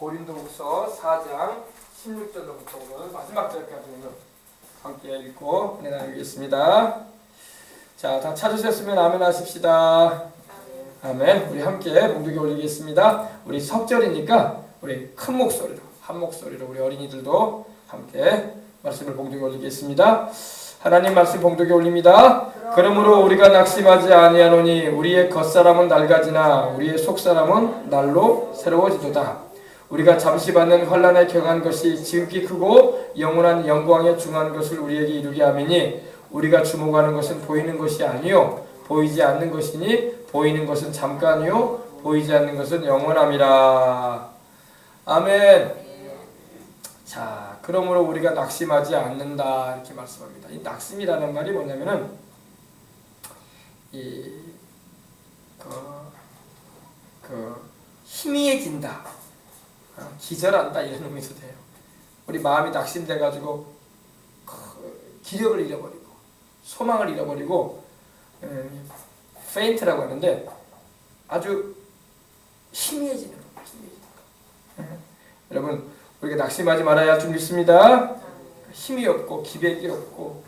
고린도후서 4장 16절로부터 오늘 마지막 절까지 함께 읽고 은혜 나누겠습니다. 자, 다 찾으셨으면 아멘 하십시다. 아멘. 우리 함께 봉독에 올리겠습니다. 우리 석절이니까 우리 큰 목소리로, 한 목소리로 우리 어린이들도 함께 말씀을 봉독에 올리겠습니다. 하나님 말씀 봉독에 올립니다. 그러므로 우리가 낙심하지 아니하노니 우리의 겉사람은 낡아지나 우리의 속사람은 날로 새로워지도다. 우리가 잠시 받는 환난에 격한 것이 지극히 크고 영원한 영광에 중한 것을 우리에게 이루게 하매니 우리가 주목하는 것은 보이는 것이 아니요 보이지 않는 것이니 보이는 것은 잠깐이요 보이지 않는 것은 영원함이라. 아멘. 자, 그러므로 우리가 낙심하지 않는다 이렇게 말씀합니다. 이 낙심이라는 말이 뭐냐면은 희미해진다, 기절한다 이런 의미도 돼요. 우리 마음이 낙심돼 가지고 기력을 잃어버리고 소망을 잃어버리고 페인트라고 하는데 아주 희미해지는 거예요. 여러분, 우리가 낙심하지 말아야 할 줄 믿습니다. 힘이 없고 기백이 없고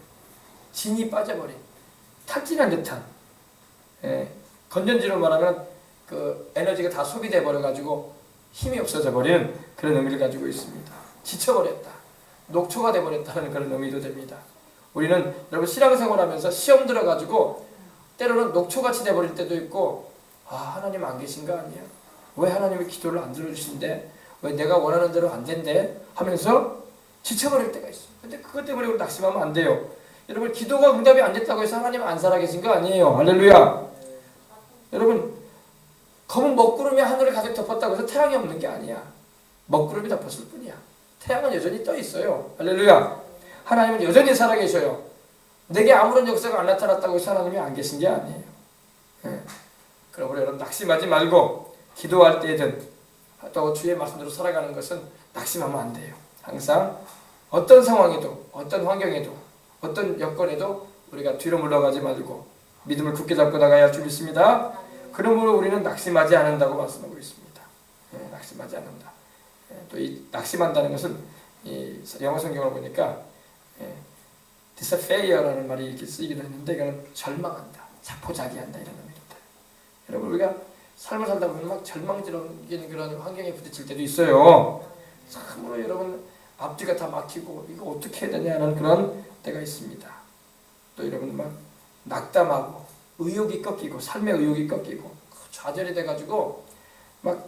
진이 빠져버린 탁진한 듯한, 건전지로 말하면 그 에너지가 다 소비돼 버려 가지고 힘이 없어져 버리는 그런 의미를 가지고 있습니다. 지쳐버렸다, 녹초가 돼 버렸다는 그런 의미도 됩니다. 우리는 여러분 신앙생활하면서 시험 들어가지고 때로는 녹초같이 돼 버릴 때도 있고, 하나님 안 계신가 아니야? 왜 하나님이 기도를 안 들어주신대? 왜 내가 원하는 대로 안 된대? 하면서 지쳐버릴 때가 있어요. 근데 그것 때문에 우리 낙심하면 안 돼요. 여러분, 기도가 응답이 안 됐다고 해서 하나님 안 살아계신 거 아니에요. 할렐루야. 여러분, 검은 먹구름이 하늘을 가득 덮었다고 해서 태양이 없는 게 아니야. 먹구름이 덮었을 뿐이야. 태양은 여전히 떠 있어요. 할렐루야. 하나님은 여전히 살아계셔요. 내게 아무런 역사가 안 나타났다고 해서 하나님이 안 계신 게 아니에요. 그러므로 여러분, 낙심하지 말고 기도할 때든 또 주의 말씀대로 살아가는 것은 낙심하면 안 돼요. 항상 어떤 상황에도 어떤 환경에도 어떤 여건에도 우리가 뒤로 물러가지 말고 믿음을 굳게 잡고 나가야 할 줄 믿습니다. 그러므로 우리는 낙심하지 않는다고 말씀하고 있습니다. 낙심하지 않는다. 또 이 낙심한다는 것은 이 영어 성경을 보니까 디스페이어라는 말이 이렇게 쓰이기도 했는데, 이거는 절망한다, 자포자기한다 이런 의미입니다. 여러분, 우리가 삶을 살다 보면 막 절망스러운 그런 환경에 부딪힐 때도 있어요. 참으로 여러분, 앞뒤가 다 막히고 이거 어떻게 해야 되냐는 그런 때가 있습니다. 또 여러분, 막 낙담하고 의욕이 꺾이고 삶의 의욕이 꺾이고 좌절이 돼가지고 막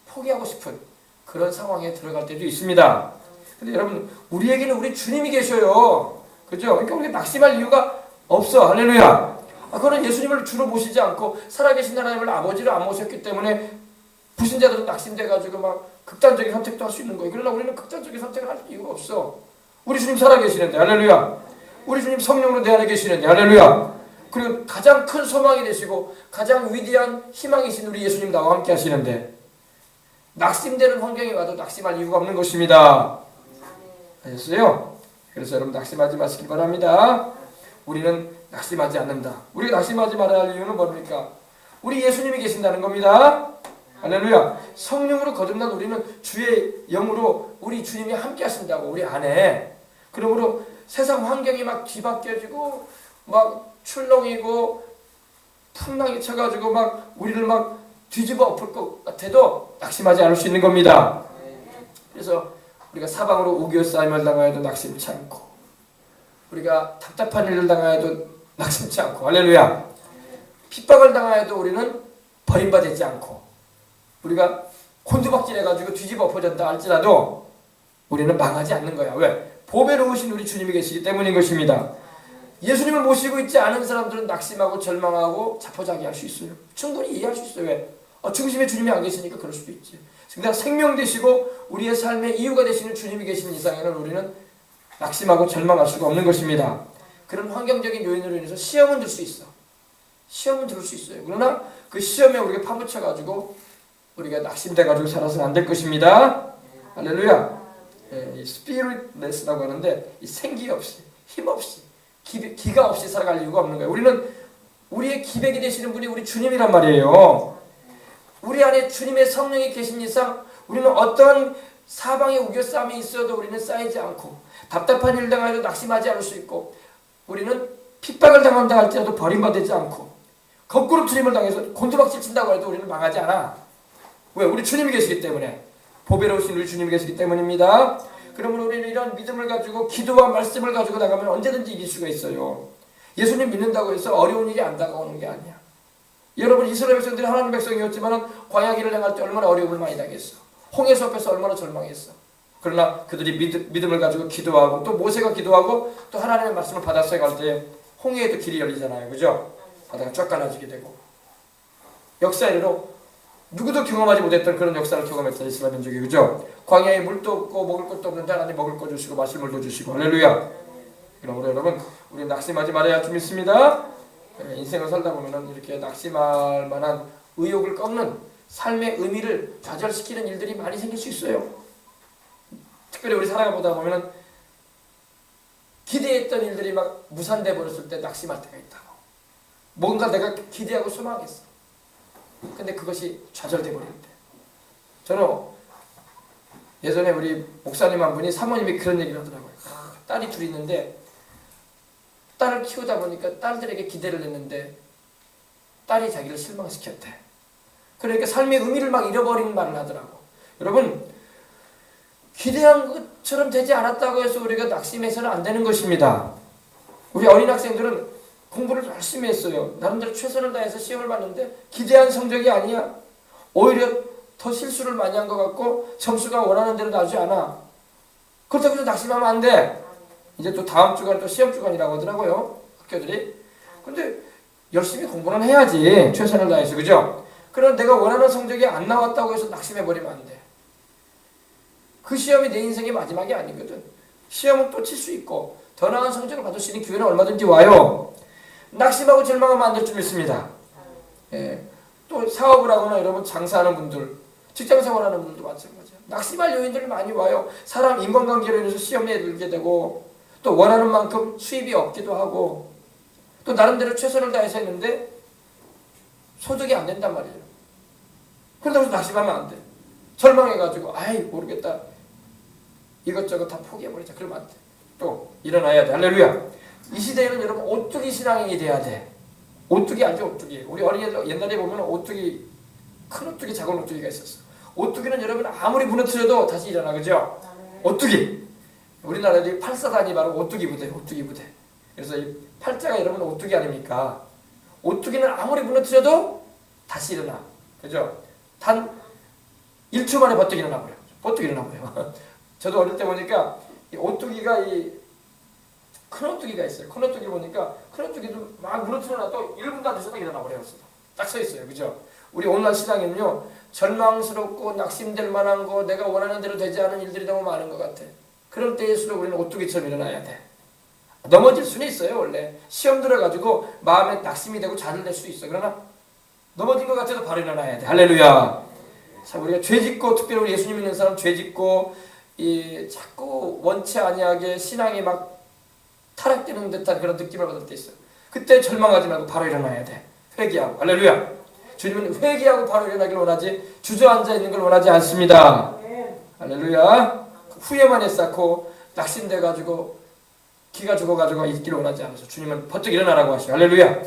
포기하고 싶은 그런 상황에 들어갈 때도 있습니다. 근데 여러분, 우리에게는 우리 주님이 계셔요. 그죠? 그러니까 우리가 낙심할 이유가 없어. 할렐루야. 그거는 예수님을 주로 모시지 않고 살아계신 하나님을 아버지를 안 모셨기 때문에 불신자들은 낙심돼가지고 막 극단적인 선택도 할 수 있는 거예요. 그러나 우리는 극단적인 선택을 할 이유가 없어. 우리 주님 살아계시는데, 할렐루야. 우리 주님 성령으로 내 안에 계시는데, 할렐루야. 그리고 가장 큰 소망이 되시고 가장 위대한 희망이신 우리 예수님 나와 함께 하시는데 낙심되는 환경이 와도 낙심할 이유가 없는 것입니다. 아셨어요? 그래서 여러분, 낙심하지 마시길 바랍니다. 우리는 낙심하지 않는다. 우리가 낙심하지 말아야 할 이유는 뭡니까? 우리 예수님이 계신다는 겁니다. 할렐루야. 성령으로 거듭난 우리는 주의 영으로 우리 주님이 함께 하신다고, 우리 안에. 그러므로 세상 환경이 막 뒤바뀌어지고 막 출렁이고 풍랑이 쳐가지고 막 우리를 막 뒤집어 엎을 것 같아도 낙심하지 않을 수 있는 겁니다. 그래서 우리가 사방으로 우겨싸임을 당하여도 낙심치 않고, 우리가 답답한 일을 당하여도 낙심치 않고, 할렐루야. 핍박을 당하여도 우리는 버림받지 않고, 우리가 곤두박질해가지고 뒤집어 엎어졌다 할지라도 우리는 망하지 않는 거야. 왜? 보배로우신 우리 주님이 계시기 때문인 것입니다. 예수님을 모시고 있지 않은 사람들은 낙심하고 절망하고 자포자기할 수 있어요. 충분히 이해할 수 있어요. 왜? 중심에 주님이 안 계시니까 그럴 수도 있지. 그러나 생명 되시고 우리의 삶의 이유가 되시는 주님이 계신 이상에는 우리는 낙심하고 절망할 수가 없는 것입니다. 그런 환경적인 요인으로 인해서 시험은 들 수 있어. 시험은 들 수 있어요. 그러나 그 시험에 우리가 파묻혀가지고 우리가 낙심돼가지고 살아서는 안 될 것입니다. 할렐루야. 이 스피릿레스라고 하는데, 이 생기 없이, 힘 없이, 기가 없이 살아갈 이유가 없는 거예요. 우리는 우리의 기백이 되시는 분이 우리 주님이란 말이에요. 우리 안에 주님의 성령이 계신 이상 우리는 어떤 사방에 우겨싸움이 있어도 우리는 쌓이지 않고, 답답한 일 당해도 낙심하지 않을 수 있고, 우리는 핍박을 당한다 할지라도 버림받지 않고, 거꾸로 트림을 당해서 곤두박질 친다고 해도 우리는 망하지 않아. 왜? 우리 주님이 계시기 때문에. 보배로우신 우리 주님이 계시기 때문입니다. 그러므로 우리는 이런 믿음을 가지고 기도와 말씀을 가지고 나가면 언제든지 이길 수가 있어요. 예수님 믿는다고 해서 어려운 일이 안 다가오는 게 아니야. 여러분, 이스라엘 백성들이 하나님 백성이었지만 광야길을 행할 때 얼마나 어려움을 많이 당했어. 홍해수 앞에서 얼마나 절망했어. 그러나 그들이 믿음을 가지고 기도하고, 또 모세가 기도하고 또 하나님의 말씀을 받아서 갈 때 홍해에도 길이 열리잖아요. 그죠? 바다가 쫙 갈라지게 되고, 역사로 누구도 경험하지 못했던 그런 역사를 경험했던 이스라엘 민족이, 그죠? 광야에 물도 없고 먹을 것도 없는데 하나님 먹을 거 주시고 마실 물도 주시고, 할렐루야. 그러므로 여러분, 우리 낙심하지 말아야 할 줄 믿습니다. 인생을 살다 보면 이렇게 낙심할 만한 의욕을 꺾는 삶의 의미를 좌절시키는 일들이 많이 생길 수 있어요. 특별히 우리 살아가보다 보면 기대했던 일들이 막 무산돼 버렸을 때 낙심할 때가 있다고. 뭔가 내가 기대하고 소망했어. 근데 그것이 좌절돼 버릴 때. 저는 예전에 우리 목사님 한 분이, 사모님이 그런 얘기를 하더라고요. 딸이 둘이 있는데 딸을 키우다 보니까 딸들에게 기대를 했는데 딸이 자기를 실망시켰대. 그러니까 삶의 의미를 막 잃어버리는 말을 하더라고. 여러분, 기대한 것처럼 되지 않았다고 해서 우리가 낙심해서는 안 되는 것입니다. 우리 어린 학생들은 공부를 열심히 했어요. 나름대로 최선을 다해서 시험을 봤는데 기대한 성적이 아니야. 오히려 더 실수를 많이 한 것 같고 점수가 원하는 대로 나오지 않아. 그렇다고 해서 낙심하면 안 돼. 이제 또 다음 주간 또 시험 주간이라고 하더라고요, 학교들이. 근데 열심히 공부는 해야지, 최선을 다해서. 그죠? 그럼 내가 원하는 성적이 안 나왔다고 해서 낙심해버리면 안 돼. 그 시험이 내 인생의 마지막이 아니거든. 시험은 또 칠 수 있고 더 나은 성적을 받을 수 있는 기회는 얼마든지 와요. 낙심하고 절망하면 안 될 줄 믿습니다. 예. 또 사업을 하거나 여러분 장사하는 분들, 직장생활하는 분들도 마찬가지예요. 낙심할 요인들이 많이 와요. 사람 인간관계로 인해서 시험에 들게 되고, 또 원하는 만큼 수입이 없기도 하고, 또 나름대로 최선을 다해서 했는데 소득이 안 된단 말이에요. 그런다고 해서 낙심하면 안 돼. 절망해가지고 아이 모르겠다, 이것저것 다 포기해버리자, 그러면 안 돼. 또 일어나야 돼. 할렐루야. 이 시대에는 여러분 오뚜기 신앙인이 돼야 돼. 오뚜기 알죠? 오뚜기. 우리 어린이들 옛날에 보면 오뚜기, 큰 오뚜기, 작은 오뚜기가 있었어. 오뚜기는 여러분 아무리 무너뜨려도 다시 일어나. 그죠? 오뚜기. 우리나라에 팔사단이 바로 오뚜기 부대, 오뚜기 부대. 그래서 이 팔자가 여러분 오뚜기 아닙니까? 오뚜기는 아무리 무너뜨려도 다시 일어나. 그죠? 단 1초 만에 버뜩 일어나 버려. 버뜩 일어나 버려. 저도 어릴 때 보니까 이 오뚜기가 큰 오뚜기가 있어요. 큰 오뚜기를 보니까 큰 오뚜기도 막 무너뜨려놔도 1분도 안 돼서 일어나 버려요. 딱 서 있어요. 그죠? 우리 오늘날 시장에는요, 절망스럽고 낙심될 만한 거, 내가 원하는 대로 되지 않은 일들이 너무 많은 것 같아. 그럴 때일수록 우리는 오뚜기처럼 일어나야 돼. 넘어질 수는 있어요. 원래 시험 들어가지고 마음에 낙심이 되고 좌절될 수 있어. 그러나 넘어진 것 같아도 바로 일어나야 돼. 할렐루야. 자, 우리가 죄짓고, 특별히 우리 예수님 믿는 사람 죄짓고 자꾸 원치 아니하게 신앙이 막 타락되는 듯한 그런 느낌을 받을 때 있어요. 그때 절망하지 말고 바로 일어나야 돼. 회개하고. 할렐루야. 주님은 회개하고 바로 일어나길 원하지 주저앉아 있는 걸 원하지 않습니다. 할렐루야. 후회만 쌓고 낙심돼가지고 기가 죽어가지고 있기를 원하지 않아서 주님은 버뜩 일어나라고 하시오. 할렐루야.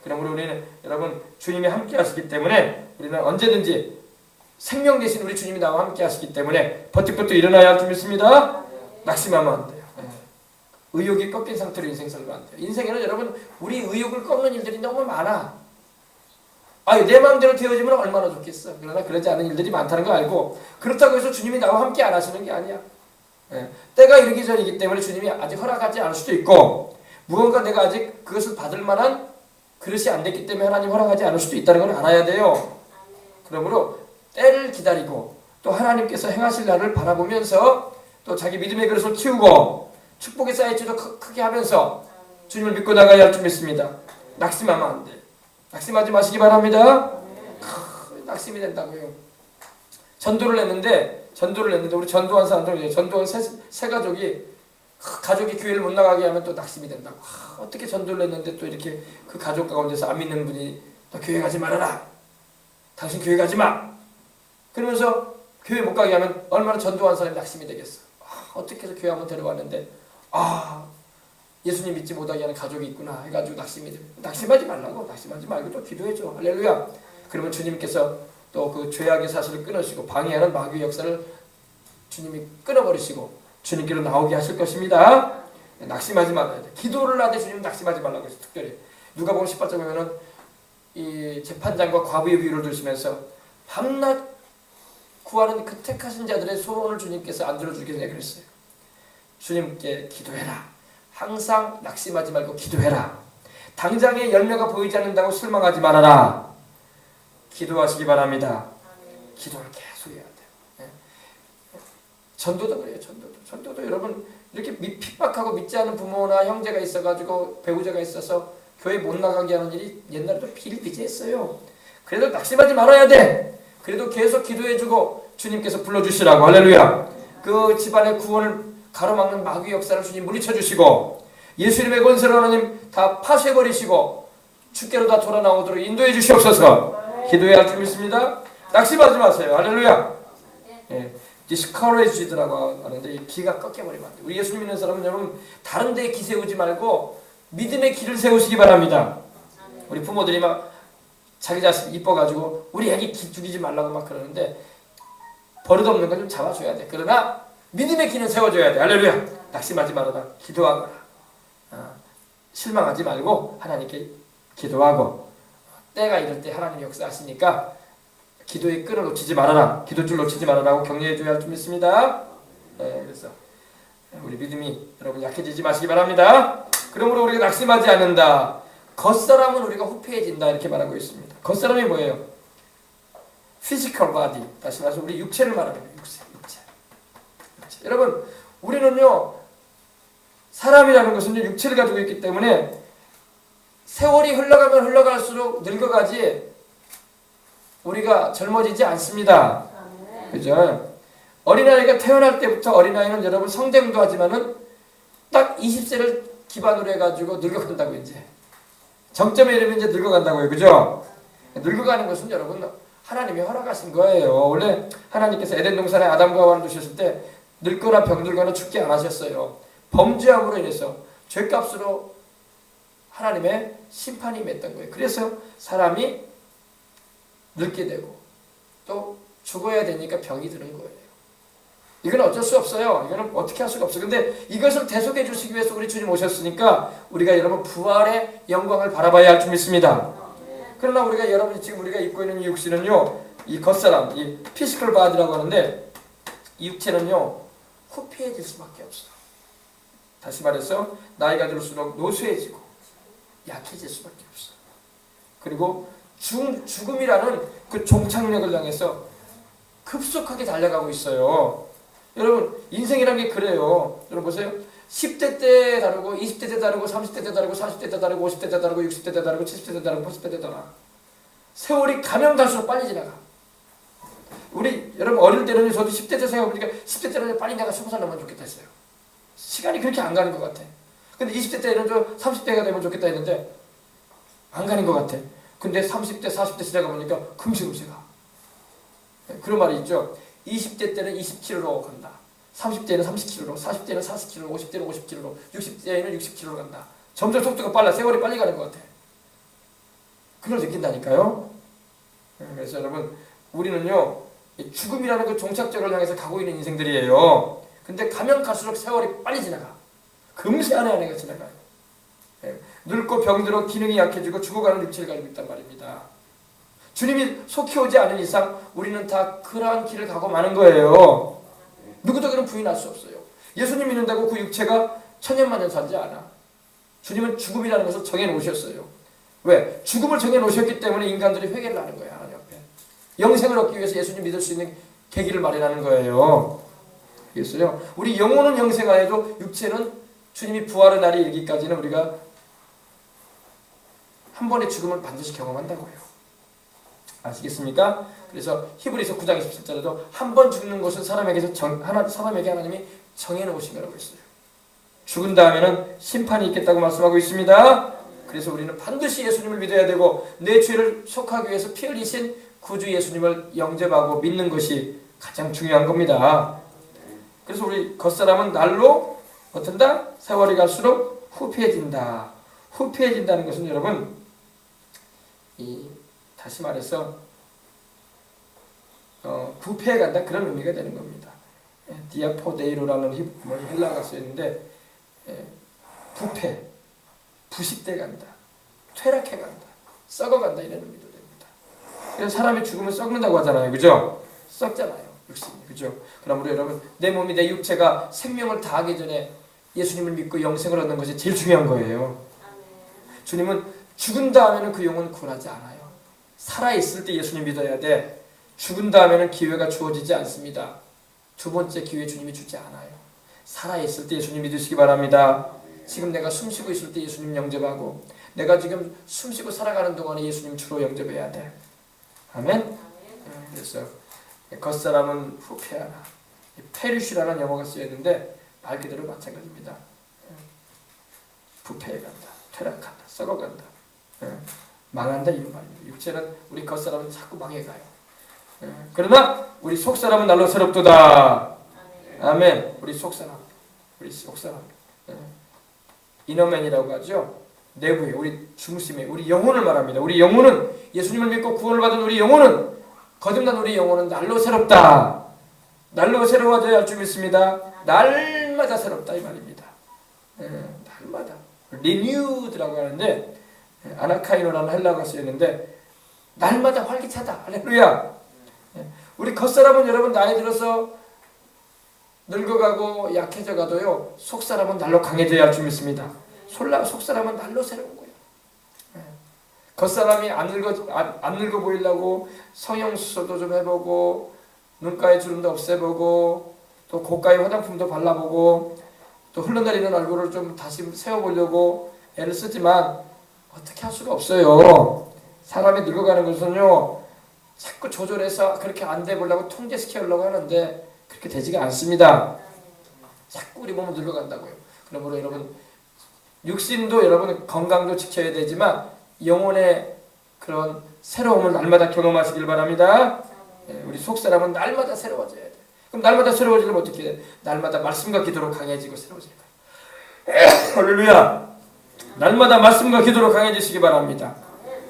그러므로 우리는 여러분 주님이 함께 하시기 때문에 우리는 언제든지 생명 되신 우리 주님이 나와 함께 하시기 때문에 버뜩버뜩 일어나야 할 줄 믿습니다. 낙심하면 안 돼요. 의욕이 꺾인 상태로 인생 살면 안 돼요. 인생에는 여러분 우리 의욕을 꺾는 일들이 너무 많아. 내 마음대로 되어지면 얼마나 좋겠어. 그러나 그러지 않은 일들이 많다는 거 알고, 그렇다고 해서 주님이 나와 함께 안 하시는 게 아니야. 때가 이르기 전이기 때문에 주님이 아직 허락하지 않을 수도 있고, 무언가 내가 아직 그것을 받을 만한 그릇이 안 됐기 때문에 하나님 허락하지 않을 수도 있다는 걸 알아야 돼요. 그러므로 때를 기다리고 또 하나님께서 행하실 날을 바라보면서 또 자기 믿음의 그릇을 키우고 축복의 쌓일지도 크게 하면서 주님을 믿고 나가야 할 줄 믿습니다. 낙심하면 안 돼. 낙심하지 마시기 바랍니다. 낙심이 된다고요. 전도를 했는데 우리 전도한 사람들, 전도한 세 가족이 가족이 교회를 못 나가게 하면 또 낙심이 된다고. 어떻게 전도를 했는데 또 이렇게 그 가족 가운데서 안 믿는 분이 또 교회 가지 말아라. 당신 교회 가지 마. 그러면서 교회 못 가게 하면 얼마나 전도한 사람이 낙심이 되겠어. 어떻게 해서 교회 한번 데려왔는데 예수님 믿지 못하게 하는 가족이 있구나 해가지고 낙심이 돼. 낙심하지 말라고. 낙심하지 말고 또 기도해줘. 할렐루야. 그러면 주님께서 또 그 죄악의 사슬을 끊으시고 방해하는 마귀의 역사를 주님이 끊어버리시고 주님께로 나오게 하실 것입니다. 낙심하지 말아야 돼. 기도를 하되 주님 낙심하지 말라고 했어요. 특별히 누가복음 18장에 보면은 이 재판장과 과부의 비유를 들으시면서 밤낮 구하는 그 택하신 자들의 소원을 주님께서 안 들어주겠냐 그랬어요. 주님께 기도해라. 항상 낙심하지 말고 기도해라. 당장의 열매가 보이지 않는다고 실망하지 말아라. 기도하시기 바랍니다. 기도를 계속 해야 돼요. 전도도 그래요. 전도도 여러분 이렇게 핍박하고 믿지 않는 부모나 형제가 있어가지고 배우자가 있어서 교회 못 나가게 하는 일이 옛날에도 비일비재했어요. 그래도 낙심하지 말아야 돼. 그래도 계속 기도해주고 주님께서 불러주시라고. 할렐루야. 그 집안의 구원을 가로막는 마귀 역사를 주님 물리쳐주시고 예수님의 권세로 하나님 다 파쇄해버리시고 주께로 다 돌아 나오도록 인도해 주시옵소서. 기도해야 할 줄 믿습니다. 낙심하지 마세요. 할렐루야. 디스커레이지드라고 하는데 기가 꺾여버리면 안 돼요. 우리 예수 믿는 사람은 여러분 다른 데에 기 세우지 말고 믿음의 길을 세우시기 바랍니다. 우리 부모들이 막 자기 자식 이뻐가지고 우리 애기 기 죽이지 말라고 막 그러는데 버릇없는 건 좀 잡아줘야 돼. 그러나 믿음의 길은 세워줘야 돼. 할렐루야. 낙심하지 말아라. 기도하거라. 실망하지 말고 하나님께 기도하고 때가 이럴 때 하나님이 역사하시니까 기도의 끈을 놓치지 말아라. 기도줄 놓치지 말아라고 격려해 줘야 할 줄 믿습니다. 그래서 우리 믿음이 여러분 약해지지 마시기 바랍니다. 그러므로 우리가 낙심하지 않는다. 겉사람은 우리가 후패해진다 이렇게 말하고 있습니다. 겉사람이 뭐예요? physical body. 다시 말해서 우리 육체를 말합니다. 육체. 여러분 우리는요 사람이라는 것은 육체를 가지고 있기 때문에 세월이 흘러가면 흘러갈수록 늙어가지 우리가 젊어지지 않습니다. 그죠? 어린아이가 태어날 때부터 어린아이는 여러분 성장도 하지만은 딱 20세를 기반으로 해가지고 늙어간다고 이제 정점에 이르면 이제 늙어간다고요. 그죠? 늙어가는 것은 여러분 하나님이 허락하신 거예요. 원래 하나님께서 에덴 동산에 아담과 하와를 두셨을 때 늙거나 병들거나 죽게 안 하셨어요. 범죄함으로 인해서 죄값으로 하나님의 심판이 맺던 거예요. 그래서 사람이 늙게 되고 또 죽어야 되니까 병이 드는 거예요. 이건 어쩔 수 없어요. 이거는 어떻게 할 수가 없어요. 근데 이것을 대속해 주시기 위해서 우리 주님 오셨으니까 우리가 여러분 부활의 영광을 바라봐야 할 줄 믿습니다. 그러나 우리가 여러분이 지금 우리가 입고 있는 이 육신은요, 이 겉사람, 이 피지컬 바디라고 하는데 이 육체는요 후피해질 수밖에 없어요. 다시 말해서 나이가 들수록 노쇠해지고 약해질 수밖에 없어요. 그리고 죽음이라는 그 종착역을 향해서 급속하게 달려가고 있어요. 여러분 인생이란 게 그래요. 여러분 보세요. 10대 때 다르고 20대 때 다르고 30대 때 다르고 40대 때 다르고 50대 때 다르고 60대 때 다르고 70대 때 다르고 80대 때 다르고 세월이 가면 갈수록 빨리 지나가. 우리 여러분 어릴 때는 저도 10대 때 생각해보니까 10대 때는 빨리 내가 20살 넘으면 좋겠다 했어요. 시간이 그렇게 안 가는 것 같아. 근데 20대 때는 저 30대가 되면 좋겠다 했는데 안 가는 것 같아. 근데 30대 40대 지나가 보니까 금세금세 가. 그런 말이 있죠. 20대 때는 20km로 간다. 30대는 30km로, 40대는 40km로, 50대는 50km로, 60대는 60km로 간다. 점점 속도가 빨라. 세월이 빨리 가는 것 같아. 그걸 느낀다니까요. 그래서 여러분 우리는요 죽음이라는 그 종착역을 향해서 가고 있는 인생들이에요. 근데 가면 갈수록 세월이 빨리 지나가. 금세 안에 지나가요. 늙고 병들어 기능이 약해지고 죽어가는 육체를 가지고 있단 말입니다. 주님이 속히 오지 않은 이상 우리는 다 그러한 길을 가고 마는 거예요. 누구도 그런 부인할 수 없어요. 예수님 믿는다고 그 육체가 천년만년 살지 않아. 주님은 죽음이라는 것을 정해놓으셨어요. 왜? 죽음을 정해놓으셨기 때문에 인간들이 회개를 하는 거야. 하나님 앞에. 영생을 얻기 위해서 예수님 믿을 수 있는 계기를 마련하는 거예요. 그래서요. 우리 영혼은 영생하여도 육체는 주님이 부활의 날이 이르기까지는 우리가 한 번의 죽음을 반드시 경험한다고요. 아시겠습니까? 그래서 히브리서 9장 27절에도 한 번 죽는 것은 사람에게 하나님이 정해놓으신 거라고 했어요. 죽은 다음에는 심판이 있겠다고 말씀하고 있습니다. 그래서 우리는 반드시 예수님을 믿어야 되고 내 죄를 속하기 위해서 피 흘리신 구주 예수님을 영접하고 믿는 것이 가장 중요한 겁니다. 그래서 우리 겉사람은 날로 어떤다? 세월이 갈수록 후패해진다. 후패해진다는 것은 여러분, 다시 말해서 부패해간다, 그런 의미가 되는 겁니다. 디아포데이로라는 헬라어가 쓰였는데, 부패, 부식돼간다, 퇴락해간다, 썩어간다, 이런 의미도 됩니다. 그래서 사람이 죽으면 썩는다고 하잖아요, 그죠? 썩잖아요, 육신이, 그죠? 그러므로 여러분, 내 몸이, 내 육체가 생명을 다하기 전에 예수님을 믿고 영생을 얻는 것이 제일 중요한 거예요. 주님은 죽은 다음에는 그 영혼 구원하지 않아요. 살아있을 때 예수님 믿어야 돼. 죽은 다음에는 기회가 주어지지 않습니다. 두 번째 기회 주님이 주지 않아요. 살아있을 때 예수님 믿으시기 바랍니다. 지금 내가 숨쉬고 있을 때 예수님 영접하고, 내가 지금 숨쉬고 살아가는 동안에 예수님 주로 영접해야 돼. 아멘? 그래서 겉사람은 후패하라. 페리쉬라는 영어가 쓰였는데 말 그대로 마찬가지입니다. 부패해간다, 퇴락한다, 썩어간다, 망한다, 이런 말입니다. 육체는, 우리 겉사람은 자꾸 망해가요. 그러나 우리 속사람은 날로 새롭도다. 아멘. 우리 속사람, 이너맨이라고 하죠. 내부에, 우리 중심에, 우리 영혼을 말합니다. 우리 영혼은, 예수님을 믿고 구원을 받은 우리 영혼은, 거듭난 우리 영혼은 날로 새롭다. 날로 새로워져야 할 줄 믿습니다. 날마다 새롭다, 이 말입니다. 날마다 renewed라고 하는데, 아나카이노라는 헬라어가 쓰였는데 날마다 활기차다. 할렐루야. 우리 겉사람은 여러분 나이 들어서 늙어가고 약해져가도요, 속사람은 날로 강해져야 할 줄 믿습니다. 속사람은 날로 새로운 거예요. 겉사람이 안 늙어 보이려고 성형수술도 좀 해보고, 눈가에 주름도 없애보고, 또 고가의 화장품도 발라보고, 또 흘러내리는 얼굴을 좀 다시 세워보려고 애를 쓰지만 어떻게 할 수가 없어요. 사람이 늙어가는 것은요, 자꾸 조절해서 그렇게 안 돼 보려고 통제시키려고 하는데 그렇게 되지가 않습니다. 자꾸 우리 몸은 늙어간다고요. 그러므로 여러분, 육신도 여러분 건강도 지켜야 되지만 영혼의 그런 새로움을 날마다 경험하시길 바랍니다. 우리 속사람은 날마다 새로워져야 돼. 그럼 날마다 새로워지려면 어떻게 해? 날마다 말씀과 기도로 강해지고 새로워질 거예요. 할렐루야. 날마다 말씀과 기도로 강해지시기 바랍니다.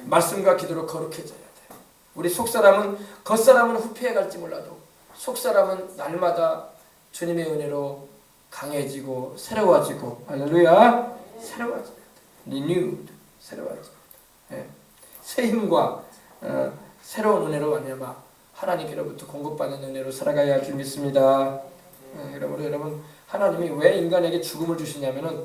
말씀과 기도로 거룩해져야 돼. 우리 속사람은, 겉사람은 후패해갈지 몰라도 속사람은 날마다 주님의 은혜로 강해지고 새로워지고, 할렐루야, 새로워져야 돼. renewed, 새로워져. 새 힘과 새로운 은혜로 말미암아 하나님께로부터 공급받는 은혜로 살아가야 할 줄 믿습니다. 그러므로 여러분, 하나님이 왜 인간에게 죽음을 주시냐면은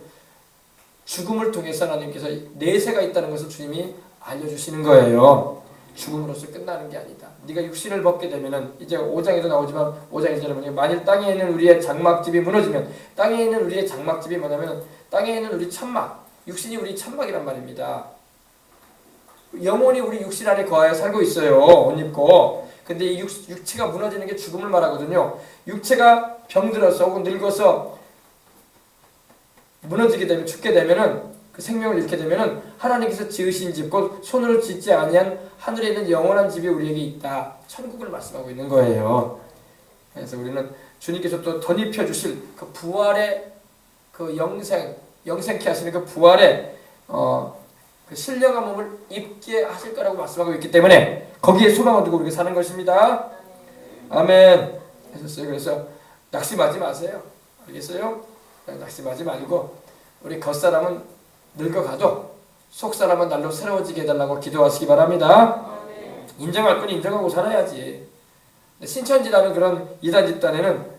죽음을 통해서 하나님께서 내세가 있다는 것을 주님이 알려주시는 거예요. 죽음으로써 끝나는 게 아니다. 네가 육신을 벗게 되면은, 이제 5장에도 나오지만 5장에서 여러분이 만일 땅에 있는 우리의 장막집이 무너지면, 땅에 있는 우리의 장막집이 뭐냐면 땅에 있는 우리 천막, 육신이 우리 천막이란 말입니다. 영혼이 우리 육신 안에 거하여 살고 있어요. 옷 입고. 근데 이 육체가 무너지는 게 죽음을 말하거든요. 육체가 병들어서 혹은 늙어서 무너지게 되면, 죽게 되면은, 그 생명을 잃게 되면은 하나님께서 지으신 집, 곧 손으로 짓지 아니한 하늘에 있는 영원한 집이 우리에게 있다. 천국을 말씀하고 있는 거예요. 그래서 우리는 주님께서 또 덧입혀 주실 그 부활의 그 영생케 하시는 그 부활의 그 신령한 몸을 입게 하실 거라고 말씀하고 있기 때문에 거기에 소망을 두고 우리가 사는 것입니다. 아멘. 하셨어요. 그래서 낙심하지 마세요. 알겠어요? 낙심하지 말고 우리 겉사람은 늙어가도 속사람은 날로 새로워지게 해달라고 기도하시기 바랍니다. 인정할 건 인정하고 살아야지. 신천지라는 그런 이단 집단에는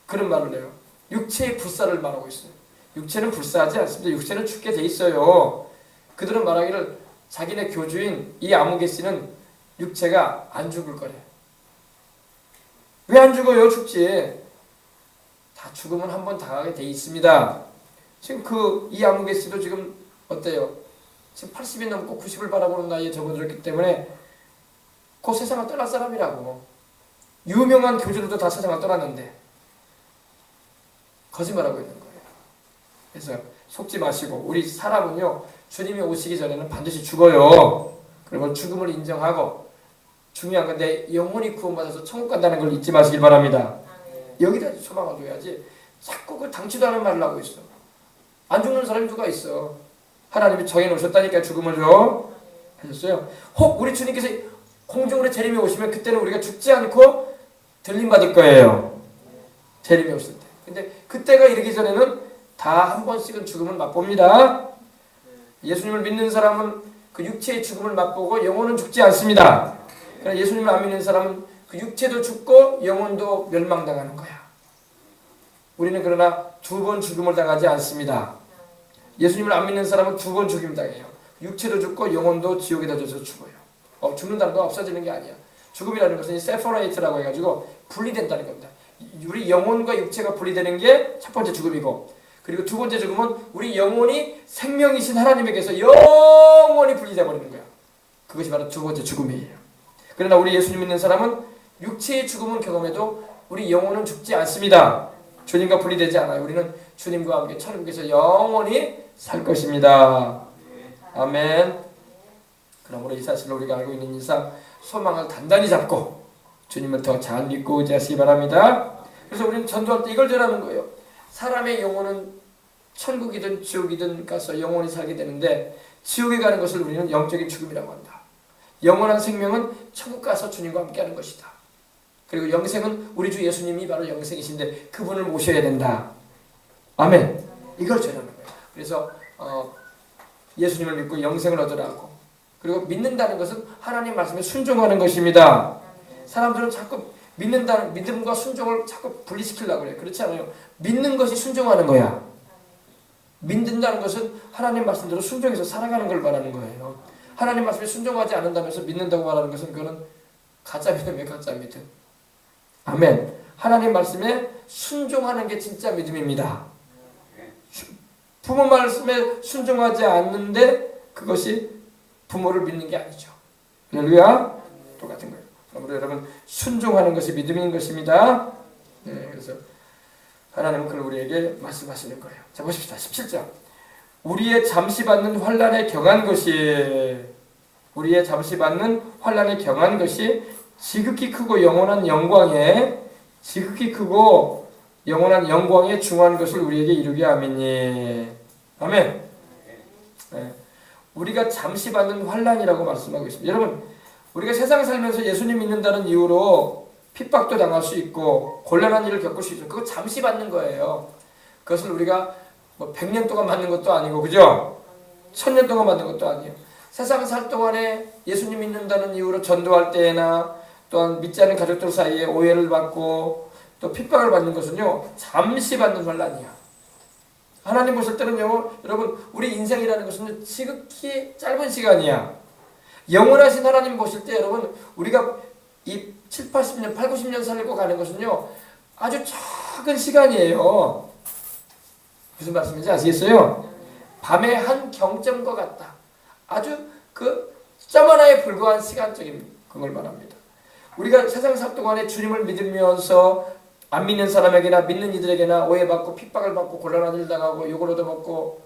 그런 말을 해요. 육체의 불사를 말하고 있어요. 육체는 불사하지 않습니다. 육체는 죽게 돼 있어요. 그들은 말하기를 자기네 교주인 이 아무개 씨는 육체가 안 죽을 거래. 왜 안 죽어요? 죽지. 다 죽으면 한 번 당하게 돼 있습니다. 지금 이 아무개 씨도 지금 어때요? 지금 80이 넘고 90을 바라보는 나이에 접어들었기 때문에 그 세상을 떠날 사람이라고. 유명한 교주들도 다 세상을 떠났는데 거짓말하고 있는 거예요. 그래서 속지 마시고, 우리 사람은요, 주님이 오시기 전에는 반드시 죽어요. 그리고 죽음을 인정하고 중요한 건 내 영혼이 구원받아서 천국 간다는 걸 잊지 마시길 바랍니다. 여기다 소망을 둬야지 자꾸 그 당치도 않은 말을 하고 있어. 안 죽는 사람이 누가 있어. 하나님이 정해놓으셨다니까 죽음을 하셨어요. 혹 우리 주님께서 공중으로 재림이 오시면 그때는 우리가 죽지 않고 들림받을 거예요. 재림이 오실 때. 근데 그때가 이르기 전에는 다 한 번씩은 죽음을 맛봅니다. 예수님을 믿는 사람은 그 육체의 죽음을 맛보고 영혼은 죽지 않습니다. 그러나 예수님을 안 믿는 사람은 그 육체도 죽고 영혼도 멸망당하는 거야. 우리는 그러나 두 번 죽음을 당하지 않습니다. 예수님을 안 믿는 사람은 두 번 죽임 당해요. 육체도 죽고 영혼도 지옥에 던져서 죽어요. 죽는다는 건 없어지는 게 아니야. 죽음이라는 것은 세퍼레이트라고 해가지고 분리된다는 겁니다. 우리 영혼과 육체가 분리되는 게 첫 번째 죽음이고, 그리고 두 번째 죽음은 우리 영혼이 생명이신 하나님에게서 영원히 분리돼 버리는 거야. 그것이 바로 두 번째 죽음이에요. 그러나 우리 예수님 믿는 사람은 육체의 죽음은 경험해도 우리 영혼은 죽지 않습니다. 주님과 분리되지 않아요. 우리는 주님과 함께 천국에서 영원히 살 것입니다. 아멘. 그러므로 이 사실을 우리가 알고 있는 이상 소망을 단단히 잡고 주님을 더 잘 믿고 의지하시기 바랍니다. 그래서 우리는 전도할 때 이걸 전하는 거예요. 사람의 영혼은 천국이든 지옥이든 가서 영원히 살게 되는데, 지옥에 가는 것을 우리는 영적인 죽음이라고 한다. 영원한 생명은 천국 가서 주님과 함께하는 것이다. 그리고 영생은 우리 주 예수님이 바로 영생이신데 그분을 모셔야 된다. 아멘. 이걸 전하는 거예요. 그래서 예수님을 믿고 영생을 얻으라고. 그리고 믿는다는 것은 하나님 말씀에 순종하는 것입니다. 사람들은 자꾸 믿음과 순종을 자꾸 분리시키려고 그래요. 그렇지 않아요. 믿는 것이 순종하는 거야. 믿는다는 것은 하나님 말씀대로 순종해서 살아가는 걸 말하는 거예요. 하나님 말씀에 순종하지 않는다면서 믿는다고 말하는 것은 그거는 가짜 믿음이에요. 가짜 믿음. 아멘. 하나님 말씀에 순종하는 게 진짜 믿음입니다. 부모 말씀에 순종하지 않는데 그것이 부모를 믿는 게 아니죠. 할렐루야. 똑같은 거예요. 그러므로 여러분 순종하는 것이 믿음인 것입니다. 네, 그래서 하나님은 그걸 우리에게 말씀하시는 거예요. 자, 보십시다. 17절. 우리의 잠시 받는 환난에 경한 것이 지극히 크고 영원한 영광에 중한 것을 우리에게 이루게 하미니. 아멘. 네. 우리가 잠시 받는 환난이라고 말씀하고 있습니다. 여러분, 우리가 세상 살면서 예수님 믿는다는 이유로 핍박도 당할 수 있고 곤란한 일을 겪을 수 있죠. 그거 잠시 받는 거예요. 그것을 우리가 100년 동안 받는 것도 아니고, 그죠? 1000년 동안 받는 것도 아니에요. 세상 살 동안에 예수님 믿는다는 이유로 전도할 때나 또한 믿지 않는 가족들 사이에 오해를 받고 또 핍박을 받는 것은요, 잠시 받는 환난이야. 하나님 보실 때는요, 여러분, 우리 인생이라는 것은 지극히 짧은 시간이야. 영원하신 하나님 보실 때 여러분, 우리가 이 7, 80년, 8, 90년 살고 가는 것은요, 아주 작은 시간이에요. 무슨 말씀인지 아시겠어요? 밤의 한 경점과 같다. 아주 그 점 하나에 불과한 시간적인 그걸 말합니다. 우리가 세상 살 동안에 주님을 믿으면서 안 믿는 사람에게나 믿는 이들에게나 오해받고 핍박을 받고 곤란한 일 당하고 욕을 얻어먹고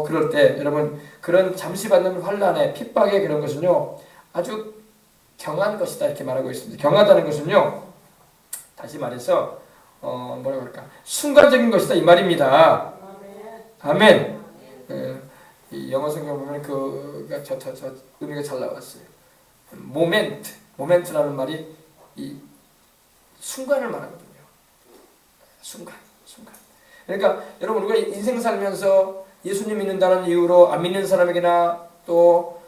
그럴 때 여러분, 그런 잠시 받는 환난의 핍박의 그런 것은요, 아주 경한 것이다 이렇게 말하고 있습니다. 경하다는 것은요, 다시 말해서 뭐라고 할까, 순간적인 것이다 이 말입니다. 아멘. 이 영어 성경 보면 그가 저 의미가 잘 나왔어요. 모멘트라는 말이 이 순간을 말하거든요. 순간. 그러니까 여러분, 우리가 인생 살면서 예수님 믿는다는 이유로 안 믿는 사람에게나 또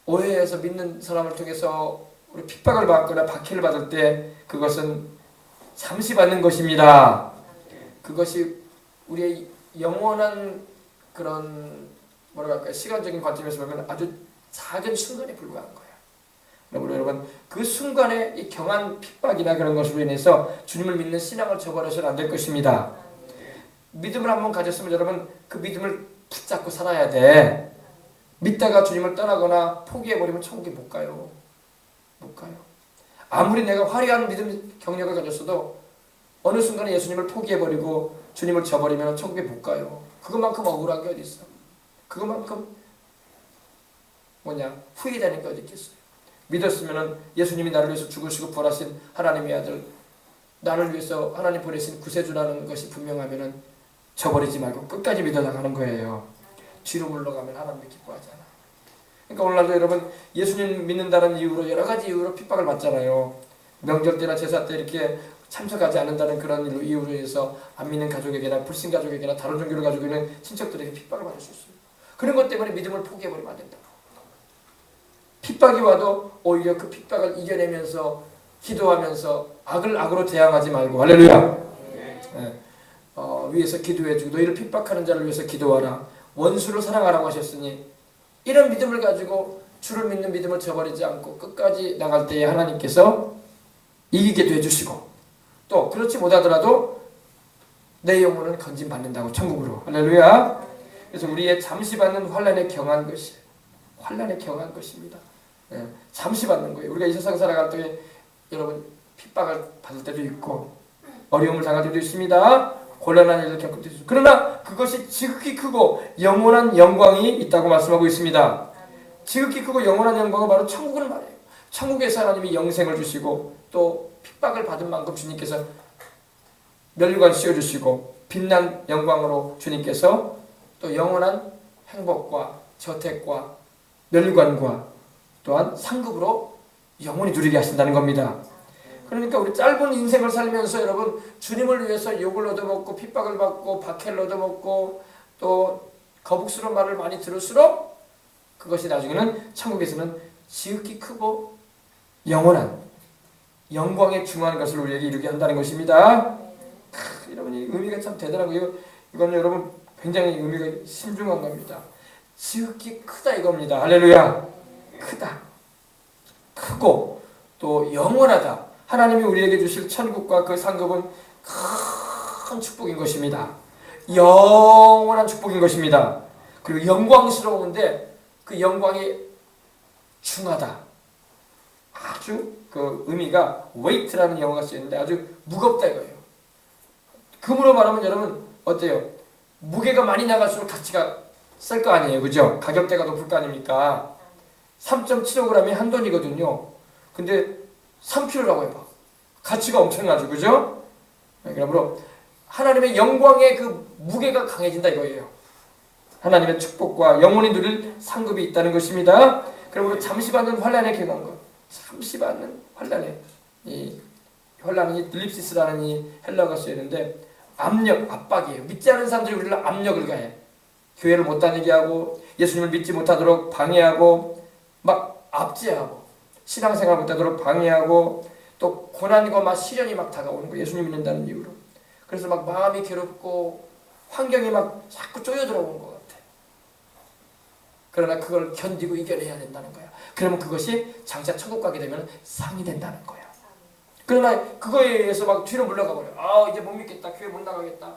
오해해서 믿는 사람을 통해서 우리 핍박을 받거나 박해를 받을 때 그것은 잠시 받는 것입니다. 그것이 우리의 영원한 그런 뭐라고 할까요? 시간적인 관점에서 보면 아주 작은 순간에 불과한 거예요. 그러므로 여러분, 그 순간에 이 경한 핍박이나 그런 것으로 인해서 주님을 믿는 신앙을 저버려서는 안 될 것입니다. 믿음을 한번 가졌으면 여러분, 그 믿음을 붙잡고 살아야 돼. 믿다가 주님을 떠나거나 포기해버리면 천국에 못 가요. 아무리 내가 화려한 믿음 경력을 가졌어도 어느 순간에 예수님을 포기해버리고 주님을 저버리면 천국에 못 가요. 그것만큼 억울한 게 어디 있어? 그것만큼 후회되는 게 어디 있겠어요? 믿었으면 예수님이 나를 위해서 죽으시고 부활하신 하나님의 아들, 나를 위해서 하나님 보내신 구세주라는 것이 분명하면 저버리지 말고 끝까지 믿어나가는 거예요. 뒤로 물러가면 하나님이 기뻐하지 않아. 그러니까 오늘날도 여러분 예수님 믿는다는 이유로 여러 가지 이유로 핍박을 받잖아요. 명절 때나 제사 때 이렇게 참석하지 않는다는 그런 이유로 해서 안 믿는 가족에게나 불신 가족에게나 다른 종교를 가지고 있는 친척들에게 핍박을 받을 수 있어요. 그런 것 때문에 믿음을 포기해버리면 안 된다. 핍박이 와도 오히려 그 핍박을 이겨내면서 기도하면서 악을 악으로 대항하지 말고 할렐루야. 네. 위에서 기도해주고 너희를 핍박하는 자를 위해서 기도하라. 원수를 사랑하라고 하셨으니 이런 믿음을 가지고 주를 믿는 믿음을 저버리지 않고 끝까지 나갈 때에 하나님께서 이기게도 해주시고 또 그렇지 못하더라도 내 영혼은 건진받는다고 천국으로 할렐루야. 그래서 우리의 잠시 받는 환난에 경한 것이 환난에 경한 것입니다. 네, 잠시 받는 거예요. 우리가 이 세상 살아갈 때 여러분 핍박을 받을 때도 있고 어려움을 당할 때도 있습니다. 곤란한 일을 겪을 때도 있습니다. 그러나 그것이 지극히 크고 영원한 영광이 있다고 말씀하고 있습니다. 지극히 크고 영원한 영광은 바로 천국을 말해요. 천국에서 하나님이 영생을 주시고 또 핍박을 받은 만큼 주님께서 면류관 씌워주시고 빛난 영광으로 주님께서 또 영원한 행복과 저택과 면류관과 또한 상급으로 영원히 누리게 하신다는 겁니다. 그러니까 우리 짧은 인생을 살면서 여러분 주님을 위해서 욕을 얻어먹고 핍박을 받고 박해를 얻어먹고 또 거북스러운 말을 많이 들을수록 그것이 나중에는 천국에서는 지극히 크고 영원한 영광에 중요한 것을 우리에게 이루게 한다는 것입니다. 여러분 이 의미가 참 대단한 거예요. 이건 여러분 굉장히 의미가 신중한 겁니다. 지극히 크다 이겁니다. 할렐루야. 크다. 크고 또 영원하다. 하나님이 우리에게 주실 천국과 그 상급은 큰 축복인 것입니다. 영원한 축복인 것입니다. 그리고 영광스러운데 그 영광이 중하다. 아주 그 의미가 weight라는 영어가 쓰였는데 아주 무겁다 이거예요. 금으로 말하면 여러분 어때요? 무게가 많이 나갈수록 가치가 쌀 거 아니에요. 그죠? 가격대가 높을 거 아닙니까? 3.75g이 한 돈이거든요. 근데 3kg라고 해봐. 가치가 엄청나죠. 그죠? 그러므로 하나님의 영광의 그 무게가 강해진다 이거예요. 하나님의 축복과 영원히 누릴 상급이 있다는 것입니다. 그러므로 잠시 받는 환난에 경한 것. 잠시 받는 환난에 이 환난이 들립시스라는 이 헬라어가 쓰이는데 압력, 압박이에요. 믿지 않은 사람들이 우리를 압력을 가해. 교회를 못 다니게 하고 예수님을 믿지 못하도록 방해하고 막 압제하고 신앙생활 못하도록 방해하고 또 고난과 막 시련이 막 다가오는 거예요. 예수님 믿는다는 이유로. 그래서 막 마음이 괴롭고 환경이 막 자꾸 쪼여 들어오는 것 같아. 그러나 그걸 견디고 이겨내야 된다는 거야. 그러면 그것이 장차 천국 가게 되면 상이 된다는 거야. 그러나 그거에 의해서 막 뒤로 물러가 버려. 아 이제 못 믿겠다. 교회 못 나가겠다.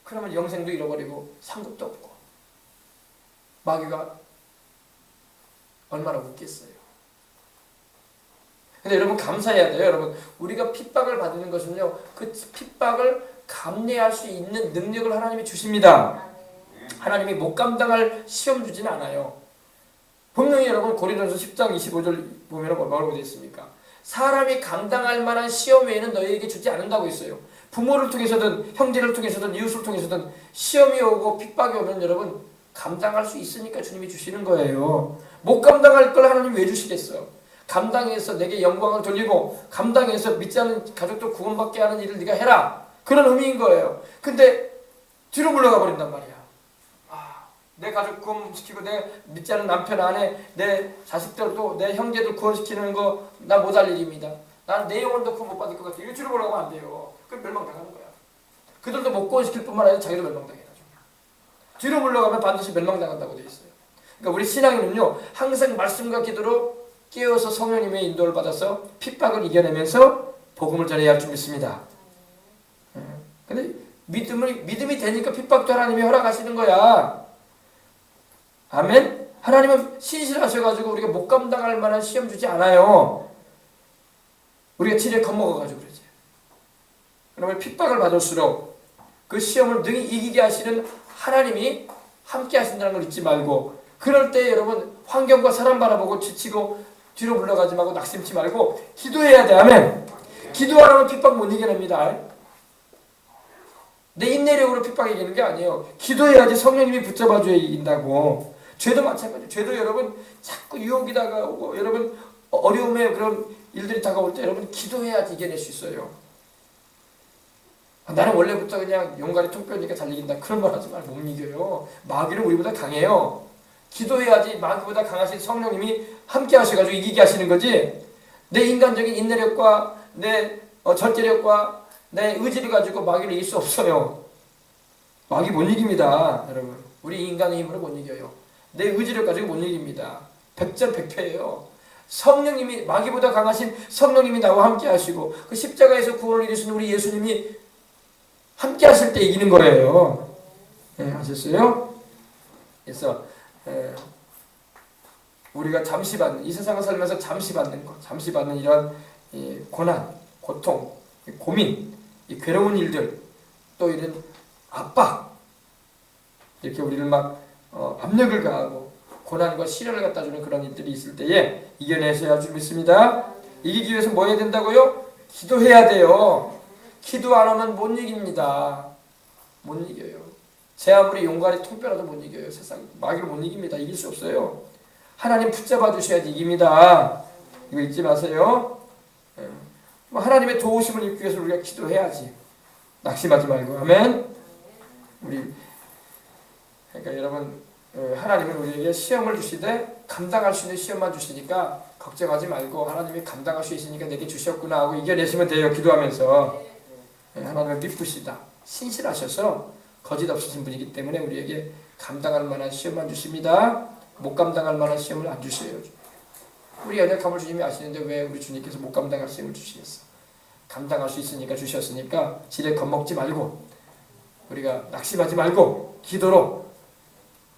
그러면 영생도 잃어버리고 상급도 없고 마귀가 얼마나 웃겠어요. 근데 여러분 감사해야 돼요. 여러분 우리가 핍박을 받는 것은요 그 핍박을 감내할 수 있는 능력을 하나님이 주십니다. 하나님이 못 감당할 시험 주지는 않아요. 분명히 여러분 고린도전서 10장 25절 보면 뭐라고 되어 있습니까? 사람이 감당할 만한 시험 외에는 너희에게 주지 않는다고 했어요. 부모를 통해서든 형제를 통해서든 이웃을 통해서든 시험이 오고 핍박이 오면 여러분 감당할 수 있으니까 주님이 주시는 거예요. 못 감당할 걸 하나님 왜 주시겠어요? 감당해서 내게 영광을 돌리고 감당해서 믿지 않는 가족들 구원받게 하는 일을 네가 해라. 그런 의미인 거예요. 근데 뒤로 물러가 버린단 말이야. 내 가족 구원시키고 내 믿지 않는 남편 아내 내 자식들도 내 형제들 구원시키는 거 나 못할 일입니다. 난 내 영혼도 구원 못 받을 것 같아. 이거 뒤로 물러가면 안 돼요. 그럼 멸망당하는 거야. 그들도 못 구원시킬 뿐만 아니라 자기도 멸망당해. 뒤로 물러가면 반드시 멸망당한다고 되어 있어요. 그러니까 우리 신앙인은요 항상 말씀과 기도로 깨어서 성령님의 인도를 받아서 핍박을 이겨내면서 복음을 전해야 할 줄 믿습니다. 근데 믿음이 되니까 핍박도 하나님이 허락하시는 거야. 아멘. 하나님은 신실하셔가지고 우리가 못 감당할 만한 시험 주지 않아요. 우리가 지레 겁먹어가지고 그러지. 그러면 핍박을 받을수록 그 시험을 능히 이기게 하시는 하나님이 함께 하신다는 걸 잊지 말고 그럴 때 여러분 환경과 사람 바라보고 지치고 뒤로 물러가지 말고 낙심치 말고 기도해야 돼. 아멘. 기도 안 하면 핍박 못 이겨냅니다. 내 인내력으로 핍박 이기는 게 아니에요. 기도해야지 성령님이 붙잡아줘야 이긴다고. 죄도 마찬가지예요. 죄도 여러분 자꾸 유혹이 다가오고 여러분 어려움에 그런 일들이 다가올 때 여러분 기도해야지 이겨낼 수 있어요. 나는 원래부터 그냥 용가리 통뼈니까 잘 이긴다. 그런 말 하지 말고 못 이겨요. 마귀는 우리보다 강해요. 기도해야지 마귀보다 강하신 성령님이 함께 하셔가지고 이기게 하시는 거지. 내 인간적인 인내력과 내 절제력과 내 의지를 가지고 마귀를 이길 수 없어요. 마귀 못 이깁니다. 여러분. 우리 인간의 힘으로 못 이겨요. 내 의지를 가지고 못 이깁니다. 백전백패예요. 성령님이 마귀보다 강하신 성령님이 나와 함께 하시고 그 십자가에서 구원을 이루신 우리 예수님이 함께 하실 때 이기는 거예요. 네, 아셨어요? 그래서 우리가 잠시 받는 이 세상을 살면서 잠시 받는 것, 잠시 받는 이런 고난, 고통, 고민, 이 괴로운 일들, 또 이런 압박, 이렇게 우리를 막 압력을 가하고 고난과 시련을 갖다 주는 그런 일들이 있을 때에 이겨내셔야 할 줄 믿습니다. 이기기 위해서 뭐 해야 된다고요? 기도해야 돼요. 기도 안 하면 못 이깁니다. 못 이겨요. 제 아무리 용가리 통뼈라도 못 이겨요. 세상 마귀를 못 이깁니다. 이길 수 없어요. 하나님 붙잡아 주셔야지 이깁니다. 이거 잊지 마세요. 하나님의 도우심을 입기 위해서 우리가 기도해야지. 낙심하지 말고. 아멘. 그러니까 여러분 하나님은 우리에게 시험을 주시되 감당할 수 있는 시험만 주시니까 걱정하지 말고 하나님이 감당할 수 있으니까 내게 주셨구나 하고 이겨내시면 돼요. 기도하면서. 하나님은 미쁘시다. 신실하셔서 거짓 없으신 분이기 때문에 우리에게 감당할 만한 시험만 주십니다. 못 감당할 만한 시험을 안 주셔요. 우리 연약함을 주님이 아시는데 왜 우리 주님께서 못 감당할 시험을 주시겠어? 감당할 수 있으니까 주셨으니까 지레 겁먹지 말고 우리가 낙심하지 말고 기도로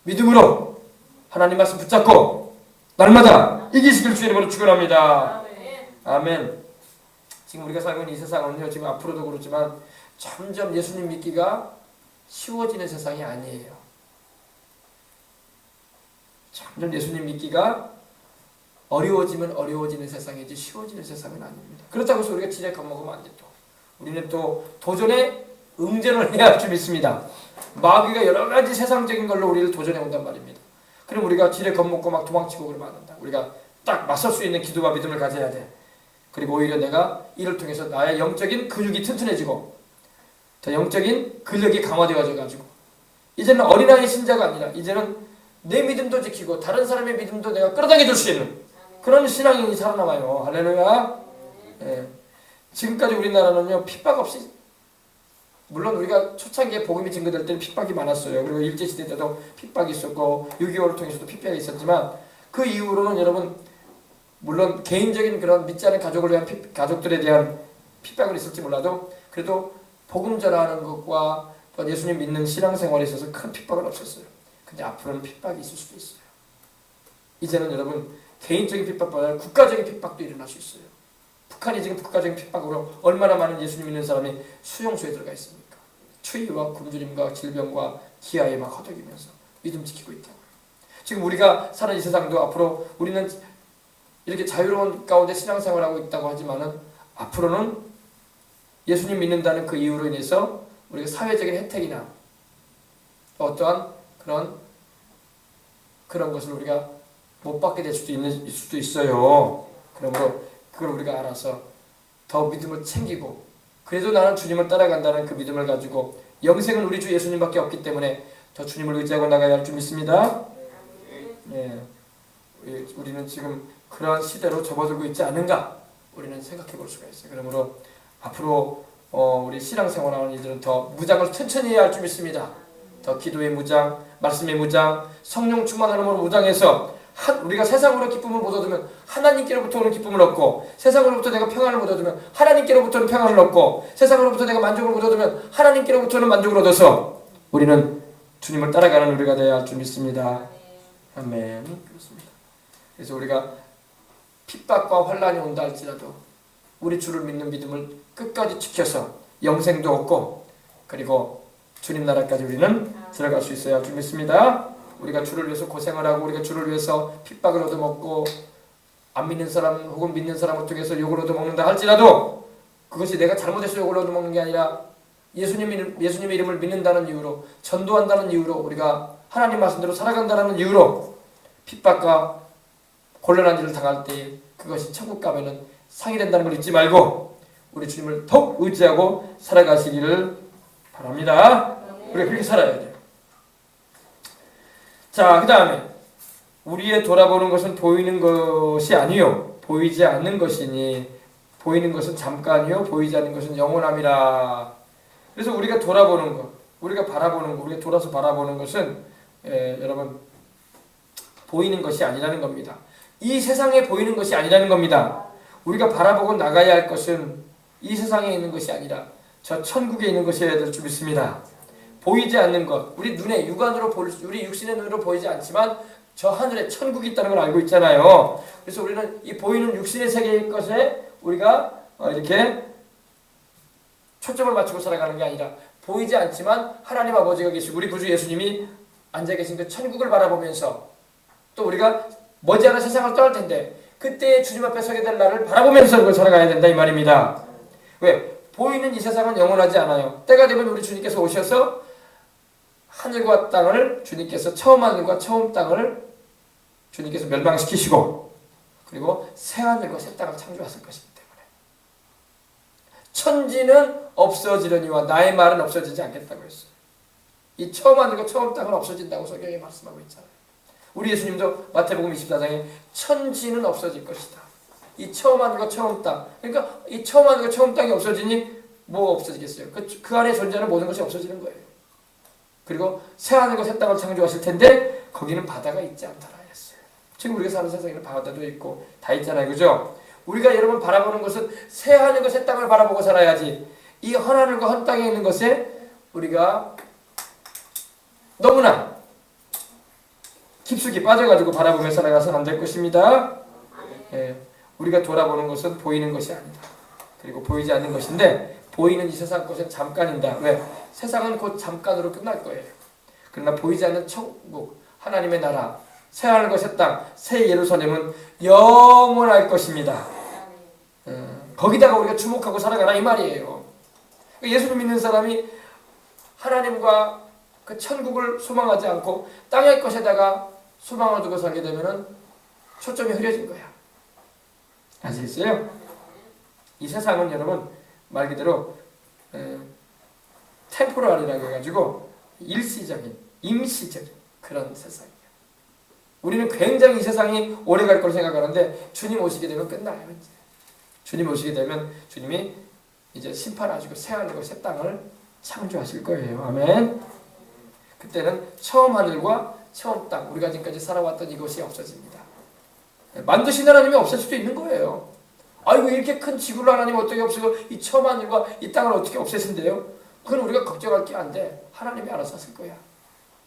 믿음으로 하나님 말씀 붙잡고 날마다 이기시길 주의 이름으로 축원합니다. 아멘. 지금 우리가 살고 있는 이 세상은요, 지금 앞으로도 그렇지만 점점 예수님 믿기가 쉬워지는 세상이 아니에요. 점점 예수님 믿기가 어려워지면 어려워지는 세상이지 쉬워지는 세상은 아닙니다. 그렇다고 해서 우리가 지레 겁먹으면 안 돼. 또 우리는 또 도전에 응전을 해야 할 줄 믿습니다. 마귀가 여러 가지 세상적인 걸로 우리를 도전해 온단 말입니다. 그럼 우리가 지레 겁먹고 막 도망치고 그러면 안 된다. 우리가 딱 맞설 수 있는 기도와 믿음을 가져야 돼. 그리고 오히려 내가 이를 통해서 나의 영적인 근육이 튼튼해지고 더 영적인 근력이 강화되어져 가지고 이제는 어린아이 신자가 아니라 이제는 내 믿음도 지키고 다른 사람의 믿음도 내가 끌어당겨 줄 수 있는 그런 신앙인이 살아남아요. 할렐루야. 예. 지금까지 우리나라는요 핍박 없이, 물론 우리가 초창기에 복음이 증거될 때는 핍박이 많았어요. 그리고 일제시대 때도 핍박이 있었고 6.25를 통해서도 핍박이 있었지만 그 이후로는 여러분 물론 개인적인 그런 믿지 않은 가족을 위한 가족들에 대한 핍박은 있을지 몰라도 그래도 복음 전하는 것과 또 예수님 믿는 신앙생활에 있어서 큰 핍박은 없었어요. 근데 앞으로는 핍박이 있을 수도 있어요. 이제는 여러분 개인적인 핍박보다 국가적인 핍박도 일어날 수 있어요. 북한이 지금 국가적인 핍박으로 얼마나 많은 예수님 믿는 사람이 수용소에 들어가 있습니까? 추위와 굶주림과 질병과 기아에 막 허덕이면서 믿음 지키고 있다고요. 지금 우리가 사는 이 세상도 앞으로 우리는 이렇게 자유로운 가운데 신앙생활하고 있다고 하지만은 앞으로는 예수님 믿는다는 그 이유로 인해서 우리가 사회적인 혜택이나 어떠한 그런 것을 우리가 못 받게 될 수도 있어요. 그러므로 그걸 우리가 알아서 더 믿음을 챙기고 그래도 나는 주님을 따라간다는 그 믿음을 가지고 영생은 우리 주 예수님밖에 없기 때문에 더 주님을 의지하고 나가야 할 줄 믿습니다. 예, 우리는 지금 그러한 시대로 접어들고 있지 않은가 우리는 생각해 볼 수가 있어요. 그러므로 앞으로 우리 신앙생활하는 이들은 더 무장을 천천히 해야 할 줄 믿습니다. 더 기도의 무장, 말씀의 무장, 성령 충만함으로 무장해서 우리가 세상으로 기쁨을 못 얻으면 하나님께로부터 오는 기쁨을 얻고 세상으로부터 내가 평안을 못 얻으면 하나님께로부터는 평안을 얻고 세상으로부터 내가 만족을 못 얻으면 하나님께로부터는 만족을 얻어서 우리는 주님을 따라가는 우리가 되어야 할 줄 믿습니다. 아멘. 그렇습니다. 그래서 우리가 핍박과 환란이 온다 할지라도 우리 주를 믿는 믿음을 끝까지 지켜서 영생도 얻고 그리고 주님 나라까지 우리는 들어갈 수 있어야 할 줄 믿습니다. 우리가 주를 위해서 고생을 하고 우리가 주를 위해서 핍박을 얻어먹고 안 믿는 사람 혹은 믿는 사람을 통해서 욕을 얻어먹는다 할지라도 그것이 내가 잘못해서 욕을 얻어먹는 게 아니라 예수님의 이름을 믿는다는 이유로 전도한다는 이유로 우리가 하나님 말씀대로 살아간다는 이유로 핍박과 곤란한 일을 당할 때 그것이 천국 가면은 상이 된다는 걸 잊지 말고 우리 주님을 더욱 의지하고 살아가시기를 바랍니다. 우리가 그렇게 살아야 돼요. 자, 그 다음에 우리의 돌아보는 것은 보이는 것이 아니요 보이지 않는 것이니 보이는 것은 잠깐이요 보이지 않는 것은 영원함이라. 그래서 우리가 돌아보는 것, 우리가 바라보는 것, 우리가 돌아서 바라보는 것은 여러분 보이는 것이 아니라는 겁니다. 이 세상에 보이는 것이 아니라는 겁니다. 우리가 바라보고 나가야 할 것은 이 세상에 있는 것이 아니라 저 천국에 있는 것이어야 될 줄 믿습니다. 보이지 않는 것, 우리 눈에 육안으로 우리 육신의 눈으로 보이지 않지만 저 하늘에 천국이 있다는 걸 알고 있잖아요. 그래서 우리는 이 보이는 육신의 세계의 것에 우리가 이렇게 초점을 맞추고 살아가는 게 아니라 보이지 않지만 하나님 아버지가 계시고 우리 구주 예수님이 앉아 계신 그 천국을 바라보면서 또 우리가 머지않아 세상을 떠날 텐데 그때 주님 앞에 서게 될 날을 바라보면서 그걸 살아가야 된다 이 말입니다. 왜? 보이는 이 세상은 영원하지 않아요. 때가 되면 우리 주님께서 오셔서 하늘과 땅을 주님께서 처음 하늘과 처음 땅을 주님께서 멸망시키시고 그리고 새 하늘과 새 땅을 창조하실 것이기 때문에 천지는 없어지려니와 나의 말은 없어지지 않겠다고 했어요. 이 처음 하늘과 처음 땅은 없어진다고 성경에 말씀하고 있잖아요. 우리 예수님도 마태복음 24장에 천지는 없어질 것이다. 이 처음 하늘과 처음 땅, 그러니까 이 처음 하늘과 처음 땅이 없어지니 뭐가 없어지겠어요? 그 안에 존재하는 모든 것이 없어지는 거예요. 그리고 새 하늘과 새 땅을 창조하실 텐데 거기는 바다가 있지 않더라 했어요. 지금 우리가 사는 세상에는 바다도 있고 다 있잖아요. 그죠? 우리가 여러분 바라보는 것은 새 하늘과 새 땅을 바라보고 살아야지 이 헌 하늘과 헌 땅에 있는 것에 우리가 너무나 깊숙이 빠져가지고 바라보며 살아가서는 안 될 것입니다. 우리가 돌아보는 것은 보이는 것이 아니다. 그리고 보이지 않는 것인데 보이는 이 세상 것은 잠깐이다. 왜? 세상은 곧 잠깐으로 끝날 거예요. 그러나 보이지 않는 천국, 하나님의 나라, 새 하늘과 새 땅, 새 예루살렘은 영원할 것입니다. 거기다가 우리가 주목하고 살아가라 이 말이에요. 예수를 믿는 사람이 하나님과 그 천국을 소망하지 않고 땅의 것에다가 소망을 두고 살게 되면은 초점이 흐려진 거야. 아시겠어요? 이 세상은 여러분 말 그대로 템포럴이라고 해가지고 일시적인, 임시적인 그런 세상이에요. 우리는 굉장히 이 세상이 오래 갈 거로 생각하는데 주님 오시게 되면 끝나요. 이제. 주님 오시게 되면 주님이 이제 심판하시고 새 하늘과 새 땅을 창조하실 거예요. 아멘. 그때는 처음 하늘과 처음 땅, 우리가 지금까지 살아왔던 이것이 없어집니다. 만드신 하나님이 없앨 수도 있는 거예요. 아이고 이렇게 큰 지구를 하나님 어떻게 없애고 이 처음 하늘과 이 땅을 어떻게 없애신대요? 그건 우리가 걱정할 게 안 돼. 하나님이 알아서 하실 거야.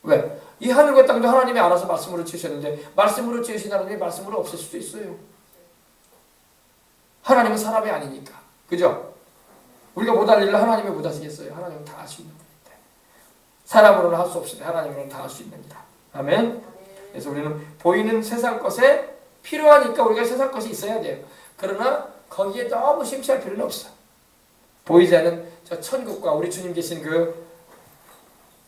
왜? 이 하늘과 땅도 하나님이 알아서 말씀으로 지으셨는데 말씀으로 지으신 하나님이 말씀으로 없앨 수도 있어요. 하나님은 사람이 아니니까. 그죠? 우리가 못할 일을 하나님이 못하시겠어요? 하나님은 다 할 수 있는 겁니다. 사람으로는 할 수 없으니 하나님으로는 다 할 수 있습니다. 아멘. 그래서 우리는 보이는 세상 것에 필요하니까 우리가 세상 것이 있어야 돼요. 그러나 거기에 너무 심취할 필요는 없어. 보이지 않는 저 천국과 우리 주님 계신 그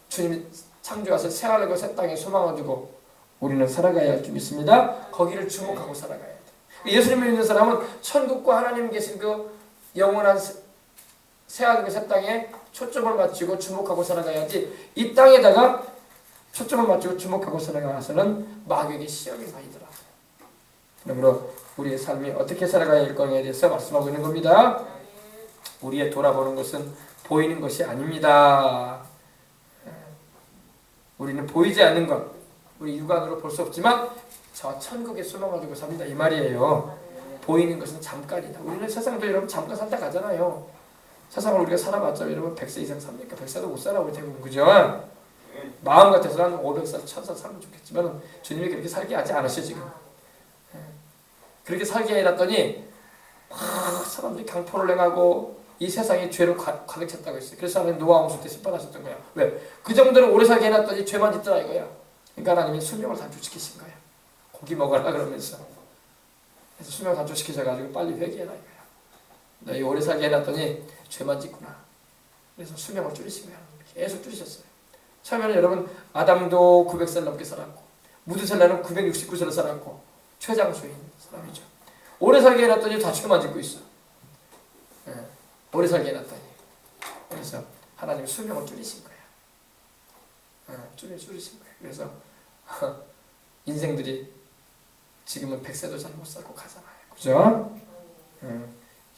주님이 창조하신 새 하늘과 새 땅에 소망을 두고 우리는 살아가야 할 줄 믿습니다. 거기를 주목하고 살아가야 돼. 예수님을 믿는 사람은 천국과 하나님 계신 그 영원한 새 하늘과 새 땅에 초점을 맞추고 주목하고 살아가야지 이 땅에다가 초점을 맞추고 주목하고 살아가서는 마귀에게 시험이 많이 들어. 그러므로 우리의 삶이 어떻게 살아가야 할 거냐에 대해서 말씀하고 있는 겁니다. 우리의 돌아보는 것은 보이는 것이 아닙니다. 우리는 보이지 않는 것, 우리 육안으로 볼 수 없지만 저 천국에 소망을 두고 삽니다. 이 말이에요. 보이는 것은 잠깐이다. 우리는 세상도 여러분 잠깐 살다 가잖아요. 세상을 우리가 살아봤자 여러분 100세 이상 삽니까? 100세도 못 살아 우리 대부분. 그죠? 마음 같아서는 한 500살, 1000살 살면 좋겠지만 주님이 그렇게 살게 하지 않으셔 지금. 그렇게 살게 해놨더니 사람들이 강포를 행하고 이 세상이 죄로 가득 찼다고 했어요. 그래서 하나님 노아 홍수 때 심판하셨던 거야. 왜? 그 정도로 오래 살게 해놨더니 죄만 짓더라 이거야. 그러니까 하나님이 수명을 단축시키신 거예요. 고기 먹으라 그러면서. 그래서 수명을 단축시키셔가지고 빨리 회개해라 이거야. 너희 오래 살게 해놨더니 죄만 짓구나. 그래서 수명을 줄이신 거예요. 계속 줄이셨어요. 처음에는 여러분 아담도 900살 넘게 살았고 무드셀라는 969세를 살았고 최장수인 사람이죠. 오래 살게 해놨더니 다 죄만 짓고 있어. 네. 오래 살게 해놨더니. 그래서 하나님 수명을 줄이신 거예요. 줄이신 거예요. 그래서 인생들이 지금은 100세도 잘 못 살고 가잖아요. 그죠?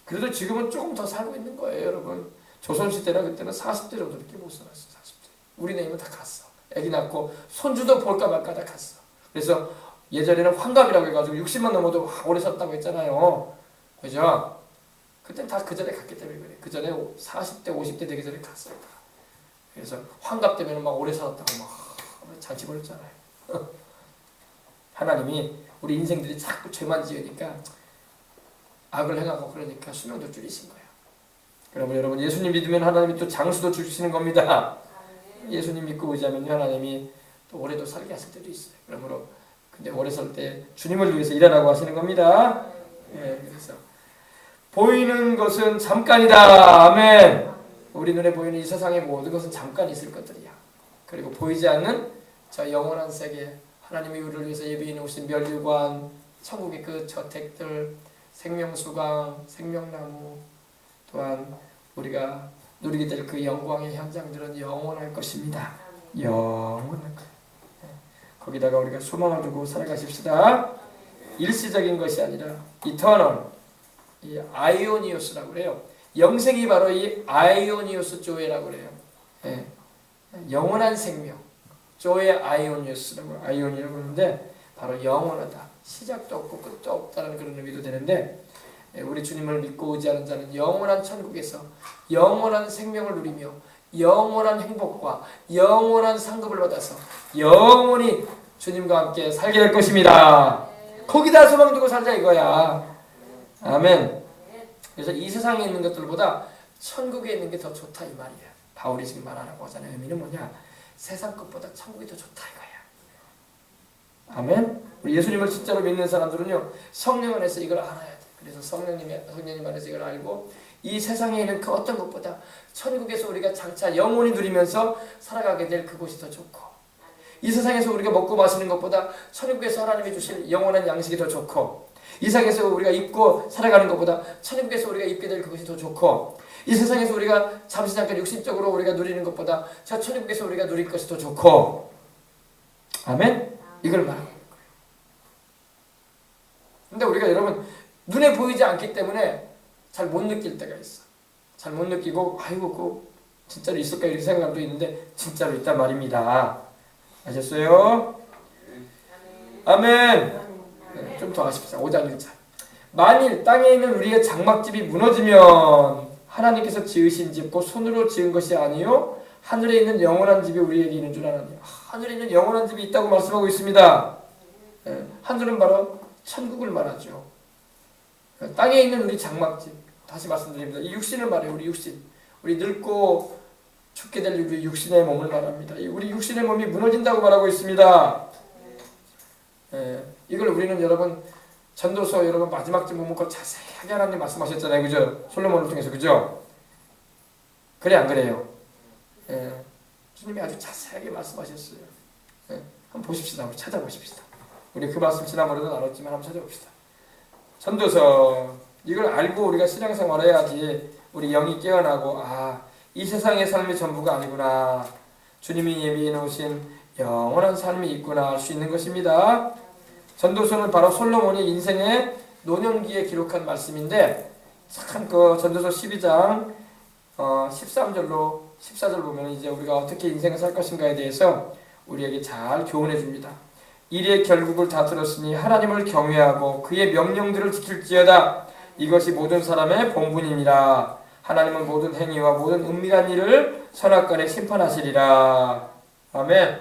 그래도 지금은 조금 더 살고 있는 거예요, 여러분. 조선시대나 그때는 40대 정도밖에 못 살았어. 40대. 우리 나이면 다 갔어. 애기 낳고 손주도 볼까 말까 다 갔어. 그래서 예전에는 환갑이라고 해가지고 60만 넘어도 오래 살았다고 했잖아요. 그죠? 그때는 다 그 전에 갔기 때문에 그래. 그 전에 40대, 50대 되기 전에 갔어요. 다. 그래서 환갑 되면 막 오래 살았다고 막 잔치 벌였잖아요. 하나님이 우리 인생들이 자꾸 죄만 지으니까 악을 행하고 그러니까 수명도 줄이신 거예요. 그러면 여러분 예수님 믿으면 하나님이 또 장수도 주시는 겁니다. 예수님 믿고 의지하면 하나님이 또 오래도 살게 하실 때도 있어요. 그러므로 근데 오래 살 때 주님을 위해서 일하라고 하시는 겁니다. 예, 그래서 보이는 것은 잠깐이다. 아멘. 우리 눈에 보이는 이 세상의 모든 것은 잠깐 있을 것들이야. 그리고 보이지 않는 저 영원한 세계, 하나님이 우리를 위해서 예비해 놓으신 멸류관, 천국의 그 저택들, 생명수강, 생명나무, 또한 우리가 누리게 될 그 영광의 현장들은 영원할 것입니다. 영원할 거예요. 거기다가 우리가 소망을 두고 살아가십시다. 일시적인 것이 아니라 이터널, 이 아이오니오스라고 그래요. 영생이 바로 이 아이오니오스 조에라고 그래요. 예. 영원한 생명, 조의 아이오니오스라고 아이오니라고 하는데 바로 영원하다. 시작도 없고 끝도 없다는 그런 의미도 되는데 우리 주님을 믿고 의지하는 자는 영원한 천국에서 영원한 생명을 누리며 영원한 행복과 영원한 상급을 받아서 영원히 주님과 함께 살게 될 것입니다. 거기다 소망 두고 살자 이거야. 아멘. 그래서 이 세상에 있는 것들보다 천국에 있는 게 더 좋다 이 말이야. 바울이 지금 말하라고 하잖아요. 의미는 뭐냐? 세상 것보다 천국이 더 좋다 이거야. 아멘. 우리 예수님을 진짜로 믿는 사람들은요 성령 안에서 이걸 알아야 돼. 그래서 성령님 안에서 이걸 알고 이 세상에 있는 그 어떤 것보다 천국에서 우리가 장차 영원히 누리면서 살아가게 될 그곳이 더 좋고 이 세상에서 우리가 먹고 마시는 것보다 천국에서 하나님이 주신 영원한 양식이 더 좋고 이 세상에서 우리가 입고 살아가는 것보다 천국에서 우리가 입게 될 그것이 더 좋고 이 세상에서 우리가 잠시 잠깐 육신적으로 우리가 누리는 것보다 저 천국에서 우리가 누릴 것이 더 좋고 아멘? 이걸 말하는 거예요. 근데 우리가 여러분 눈에 보이지 않기 때문에 잘 못 느낄 때가 있어. 잘 못 느끼고 아이고 그 진짜로 있을까 이렇게 생각도 있는데 진짜로 있단 말입니다. 아셨어요? 아멘. 네, 좀 더 하십시다. 5장 1절. 만일 땅에 있는 우리의 장막집이 무너지면 하나님께서 지으신 집 곧 손으로 지은 것이 아니요 하늘에 있는 영원한 집이 우리에게 있는 줄 아나니. 하늘에 있는 영원한 집이 있다고 말씀하고 있습니다. 네, 하늘은 바로 천국을 말하죠. 땅에 있는 우리 장막집, 다시 말씀드립니다. 이 육신을 말해요. 우리 육신, 우리 늙고 죽게 될 우리 육신의 몸을 말합니다. 우리 육신의 몸이 무너진다고 말하고 있습니다. 이걸 우리는 여러분 전도서 여러분 마지막 쯤 보면 자세하게 하나님 말씀하셨잖아요. 그죠? 솔로몬을 통해서. 그죠? 그래 안 그래요? 주님이 아주 자세하게 말씀하셨어요. 한번 보십시다. 우리 찾아보십시다. 우리 그 말씀 지난번에도 나눴지만 한번 찾아봅시다. 전도서 이걸 알고 우리가 신앙생활을 해야지 우리 영이 깨어나고 이 세상의 삶이 전부가 아니구나. 주님이 예비해 놓으신 영원한 삶이 있구나 알 수 있는 것입니다. 전도서는 바로 솔로몬이 인생의 노년기에 기록한 말씀인데 참 그 전도서 12장 13절로 14절 보면 이제 우리가 어떻게 인생을 살 것인가에 대해서 우리에게 잘 교훈해 줍니다. 일의 결국을 다 들었으니 하나님을 경외하고 그의 명령들을 지킬지어다. 이것이 모든 사람의 본분이니라. 하나님은 모든 행위와 모든 은밀한 일을 선악간에 심판하시리라. 아멘.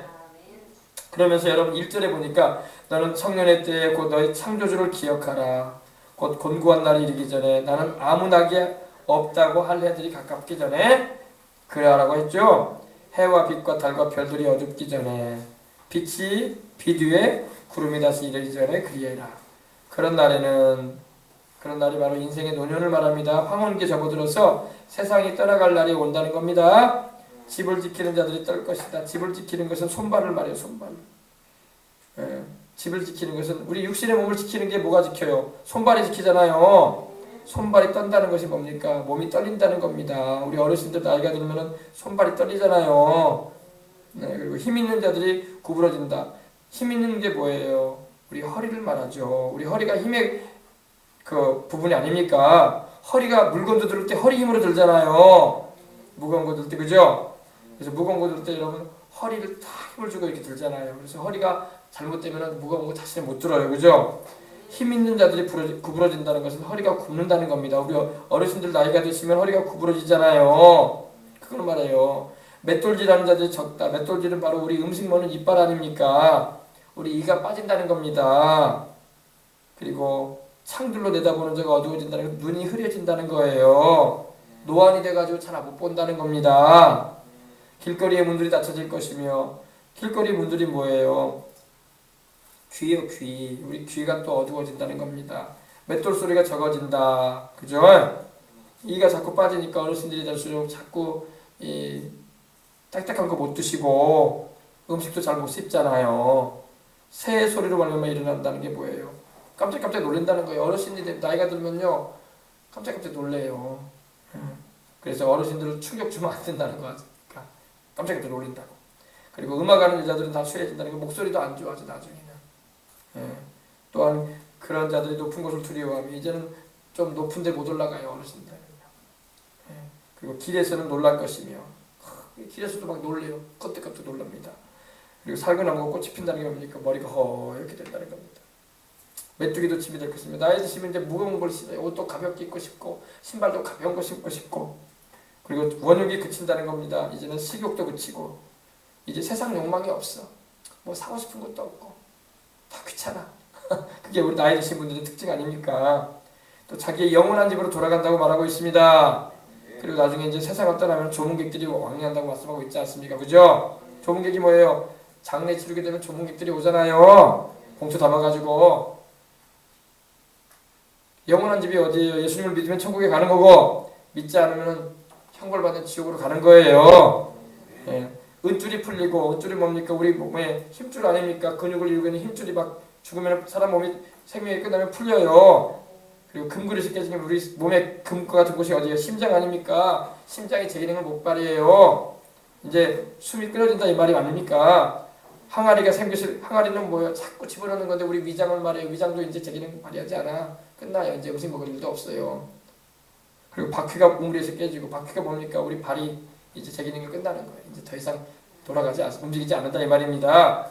그러면서 여러분 1절에 보니까 너는 청년의 때에 곧 너의 창조주를 기억하라. 곧 곤고한 날이 이르기 전에 나는 아무 낙이 없다고 할 해들이 가깝기 전에 그러라고 했죠. 해와 빛과 달과 별들이 어둡기 전에 빛이 빛 위에 구름이 다시 이르기 전에 그리하라. 그런 날이 바로 인생의 노년을 말합니다. 황혼기에 접어들어서 세상이 떠나갈 날이 온다는 겁니다. 집을 지키는 자들이 떨 것이다. 집을 지키는 것은 손발을 말해요. 손발. 집을 지키는 것은 우리 육신의 몸을 지키는 게 뭐가 지켜요? 손발이 지키잖아요. 손발이 떤다는 것이 뭡니까? 몸이 떨린다는 겁니다. 우리 어르신들 나이가 들면은 손발이 떨리잖아요. 그리고 힘 있는 자들이 구부러진다. 힘 있는 게 뭐예요? 우리 허리를 말하죠. 우리 허리가 힘의 그 부분이 아닙니까? 허리가 물건도 들을 때 허리 힘으로 들잖아요. 무거운 거 들 때, 그죠? 그래서 무거운 거 들 때 여러분 허리를 다 힘을 주고 이렇게 들잖아요. 그래서 허리가 잘못되면 무거운 거 자신이 못 들어요. 그죠? 힘 있는 자들이 구부러진다는 것은 허리가 굽는다는 겁니다. 우리 어르신들 나이가 드시면 허리가 구부러지잖아요. 그걸 말해요. 맷돌질하는 자들이 적다. 맷돌질은 바로 우리 음식 먹는 이빨 아닙니까? 우리 이가 빠진다는 겁니다. 그리고 창들로 내다보는 자가 어두워진다는 건 눈이 흐려진다는 거예요. 노안이 돼가지고 잘 못 본다는 겁니다. 길거리의 문들이 닫혀질 것이며, 길거리 문들이 뭐예요? 귀요, 귀. 우리 귀가 또 어두워진다는 겁니다. 맷돌 소리가 적어진다. 그죠? 이가 자꾸 빠지니까 어르신들이 될수록 자꾸 이 딱딱한 거 못 드시고 음식도 잘 못 씹잖아요. 새 소리로 말미암아 일어난다는 게 뭐예요? 깜짝깜짝 놀란다는 거예요. 어르신들이 나이가 들면요 깜짝깜짝 놀래요. 그래서 어르신들을 충격 주면 안 된다는 거 아닙니까? 깜짝깜짝 놀린다고. 그리고 음악하는 여자들은 다 쇠해진다는 거. 목소리도 안 좋아져 나중에는. 또한 그런 자들이 높은 곳을 두려워하며 이제는 좀 높은 데 못 올라가요. 어르신들은요. 그리고 길에서는 놀랄 것이며 길에서도 막 놀래요. 껍데껍데 놀랍니다. 그리고 살구나무가 꽃이 핀다는 게 뭡니까? 머리가 허옇게 된다는 겁니다. 메뚜기도 짐이 될 것입니다. 나이 드시면 이제 무거운 걸 신어요. 옷도 가볍게 입고 싶고 신발도 가벼운 거 신고 싶고 그리고 원욕이 그친다는 겁니다. 이제는 식욕도 그치고 이제 세상 욕망이 없어. 뭐 사고 싶은 것도 없고 다 귀찮아. 그게 우리 나이 드신 분들의 특징 아닙니까? 또 자기의 영원한 집으로 돌아간다고 말하고 있습니다. 그리고 나중에 이제 세상을 떠나면 조문객들이 왕래한다고 말씀하고 있지 않습니까? 그죠? 조문객이 뭐예요? 장례 치르게 되면 조문객들이 오잖아요. 봉투 담아가지고. 영원한 집이 어디예요? 예수님을 믿으면 천국에 가는 거고 믿지 않으면 형벌받는 지옥으로 가는 거예요. 은줄이 풀리고 은줄이 뭡니까? 우리 몸에 힘줄 아닙니까? 근육을 이루고 있는 힘줄이 막 죽으면 사람 몸이 생명이 끝나면 풀려요. 그리고 금그릇이 깨지면 우리 몸에 금과 같은 곳이 어디예요? 심장 아닙니까? 심장이 제 기능을 못 발휘해요. 이제 숨이 끊어진다 이 말이 아닙니까? 항아리가 생기실 항아리는 뭐예요? 자꾸 집어넣는 건데 우리 위장을 말해요. 위장도 이제 제 기능 발휘하지 않아. 끝나요. 이제 음식 먹을 일도 없어요. 그리고 바퀴가 우물에서 깨지고 바퀴가 뭡니까? 우리 발이 이제 제 기능이 끝나는 거예요. 이제 더 이상 움직이지 않는다 이 말입니다.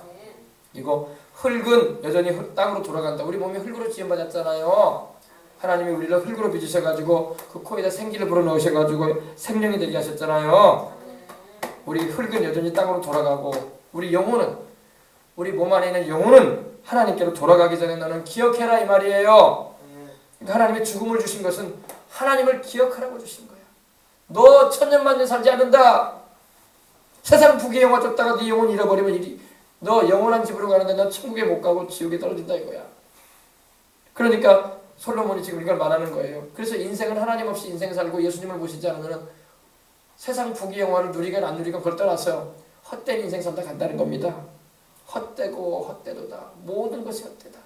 이거 흙은 여전히 땅으로 돌아간다. 우리 몸이 흙으로 지음받았잖아요. 하나님이 우리를 흙으로 빚으셔가지고 그 코에다 생기를 불어넣으셔가지고 생명이 되게 하셨잖아요. 우리 흙은 여전히 땅으로 돌아가고 우리 영혼은 우리 몸 안에 있는 영혼은 하나님께로 돌아가기 전에 너는 기억해라 이 말이에요. 그러니까 하나님이 죽음을 주신 것은 하나님을 기억하라고 주신 거야. 너 천년만년 살지 않는다. 세상 부귀 영화 쫓다가 네 영혼 잃어버리면 너 영원한 집으로 가는데 넌 천국에 못 가고 지옥에 떨어진다 이거야. 그러니까 솔로몬이 지금 이걸 말하는 거예요. 그래서 인생은 하나님 없이 인생 살고 예수님을 모시지 않으면 세상 부귀 영화를 누리건 안 누리건 그걸 떠나서 헛된 인생 산다 간다는 겁니다. 헛되고 헛되도다. 모든 것이 헛되다.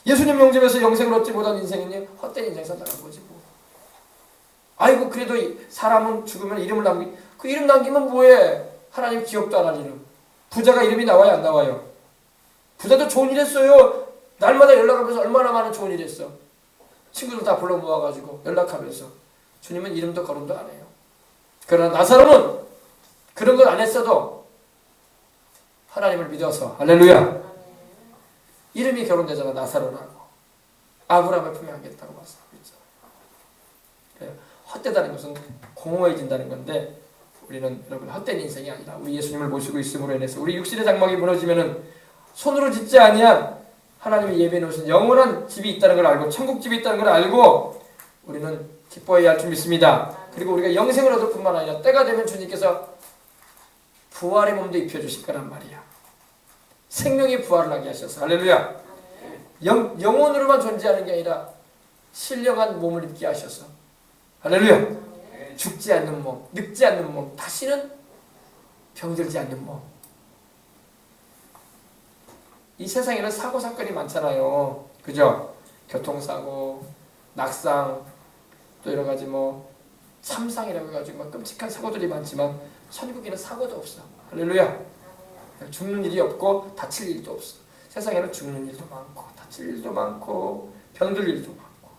예수님 영접해서 영생을 얻지 못한 인생은요 헛된 인생 산다 간 거지 뭐. 아이고 그래도 사람은 죽으면 이름을 그 이름 남기면 뭐해? 하나님 기억도 안 할 이름. 부자가 이름이 나와요 안 나와요? 부자도 좋은 일 했어요. 날마다 연락하면서 얼마나 많은 좋은 일 했어. 친구들 다 불러 모아가지고 연락하면서. 주님은 이름도 거론도 안 해요. 그러나 나사로는 그런 걸 안 했어도 하나님을 믿어서 할렐루야. 이름이 결혼되잖아. 나사로라고. 아브라함의 품에 안겠다고 말씀하고 있잖아요. 헛되다는 것은 공허해진다는 건데 우리는 여러분 헛된 인생이 아니라 우리 예수님을 모시고 있음으로 인해서 우리 육신의 장막이 무너지면은 손으로 짓지 아니한 하나님이 예비해 놓으신 영원한 집이 있다는 걸 알고 천국 집이 있다는 걸 알고 우리는 기뻐해야 할 줄 믿습니다. 그리고 우리가 영생을 얻을 뿐만 아니라 때가 되면 주님께서 부활의 몸도 입혀주실 거란 말이야. 생명의 부활을 하게 하셔서 할렐루야. 영혼으로만 존재하는 게 아니라 신령한 몸을 입게 하셔서 할렐루야. 죽지 않는 몸, 늙지 않는 몸, 다시는 병들지 않는 몸. 이 세상에는 사고 사건이 많잖아요. 그죠? 교통사고, 낙상, 또 여러 가지 참상이라고 해가지고 끔찍한 사고들이 많지만 천국에는 사고도 없어. 할렐루야. 죽는 일이 없고 다칠 일도 없어. 세상에는 죽는 일도 많고 다칠 일도 많고 병들 일도 많고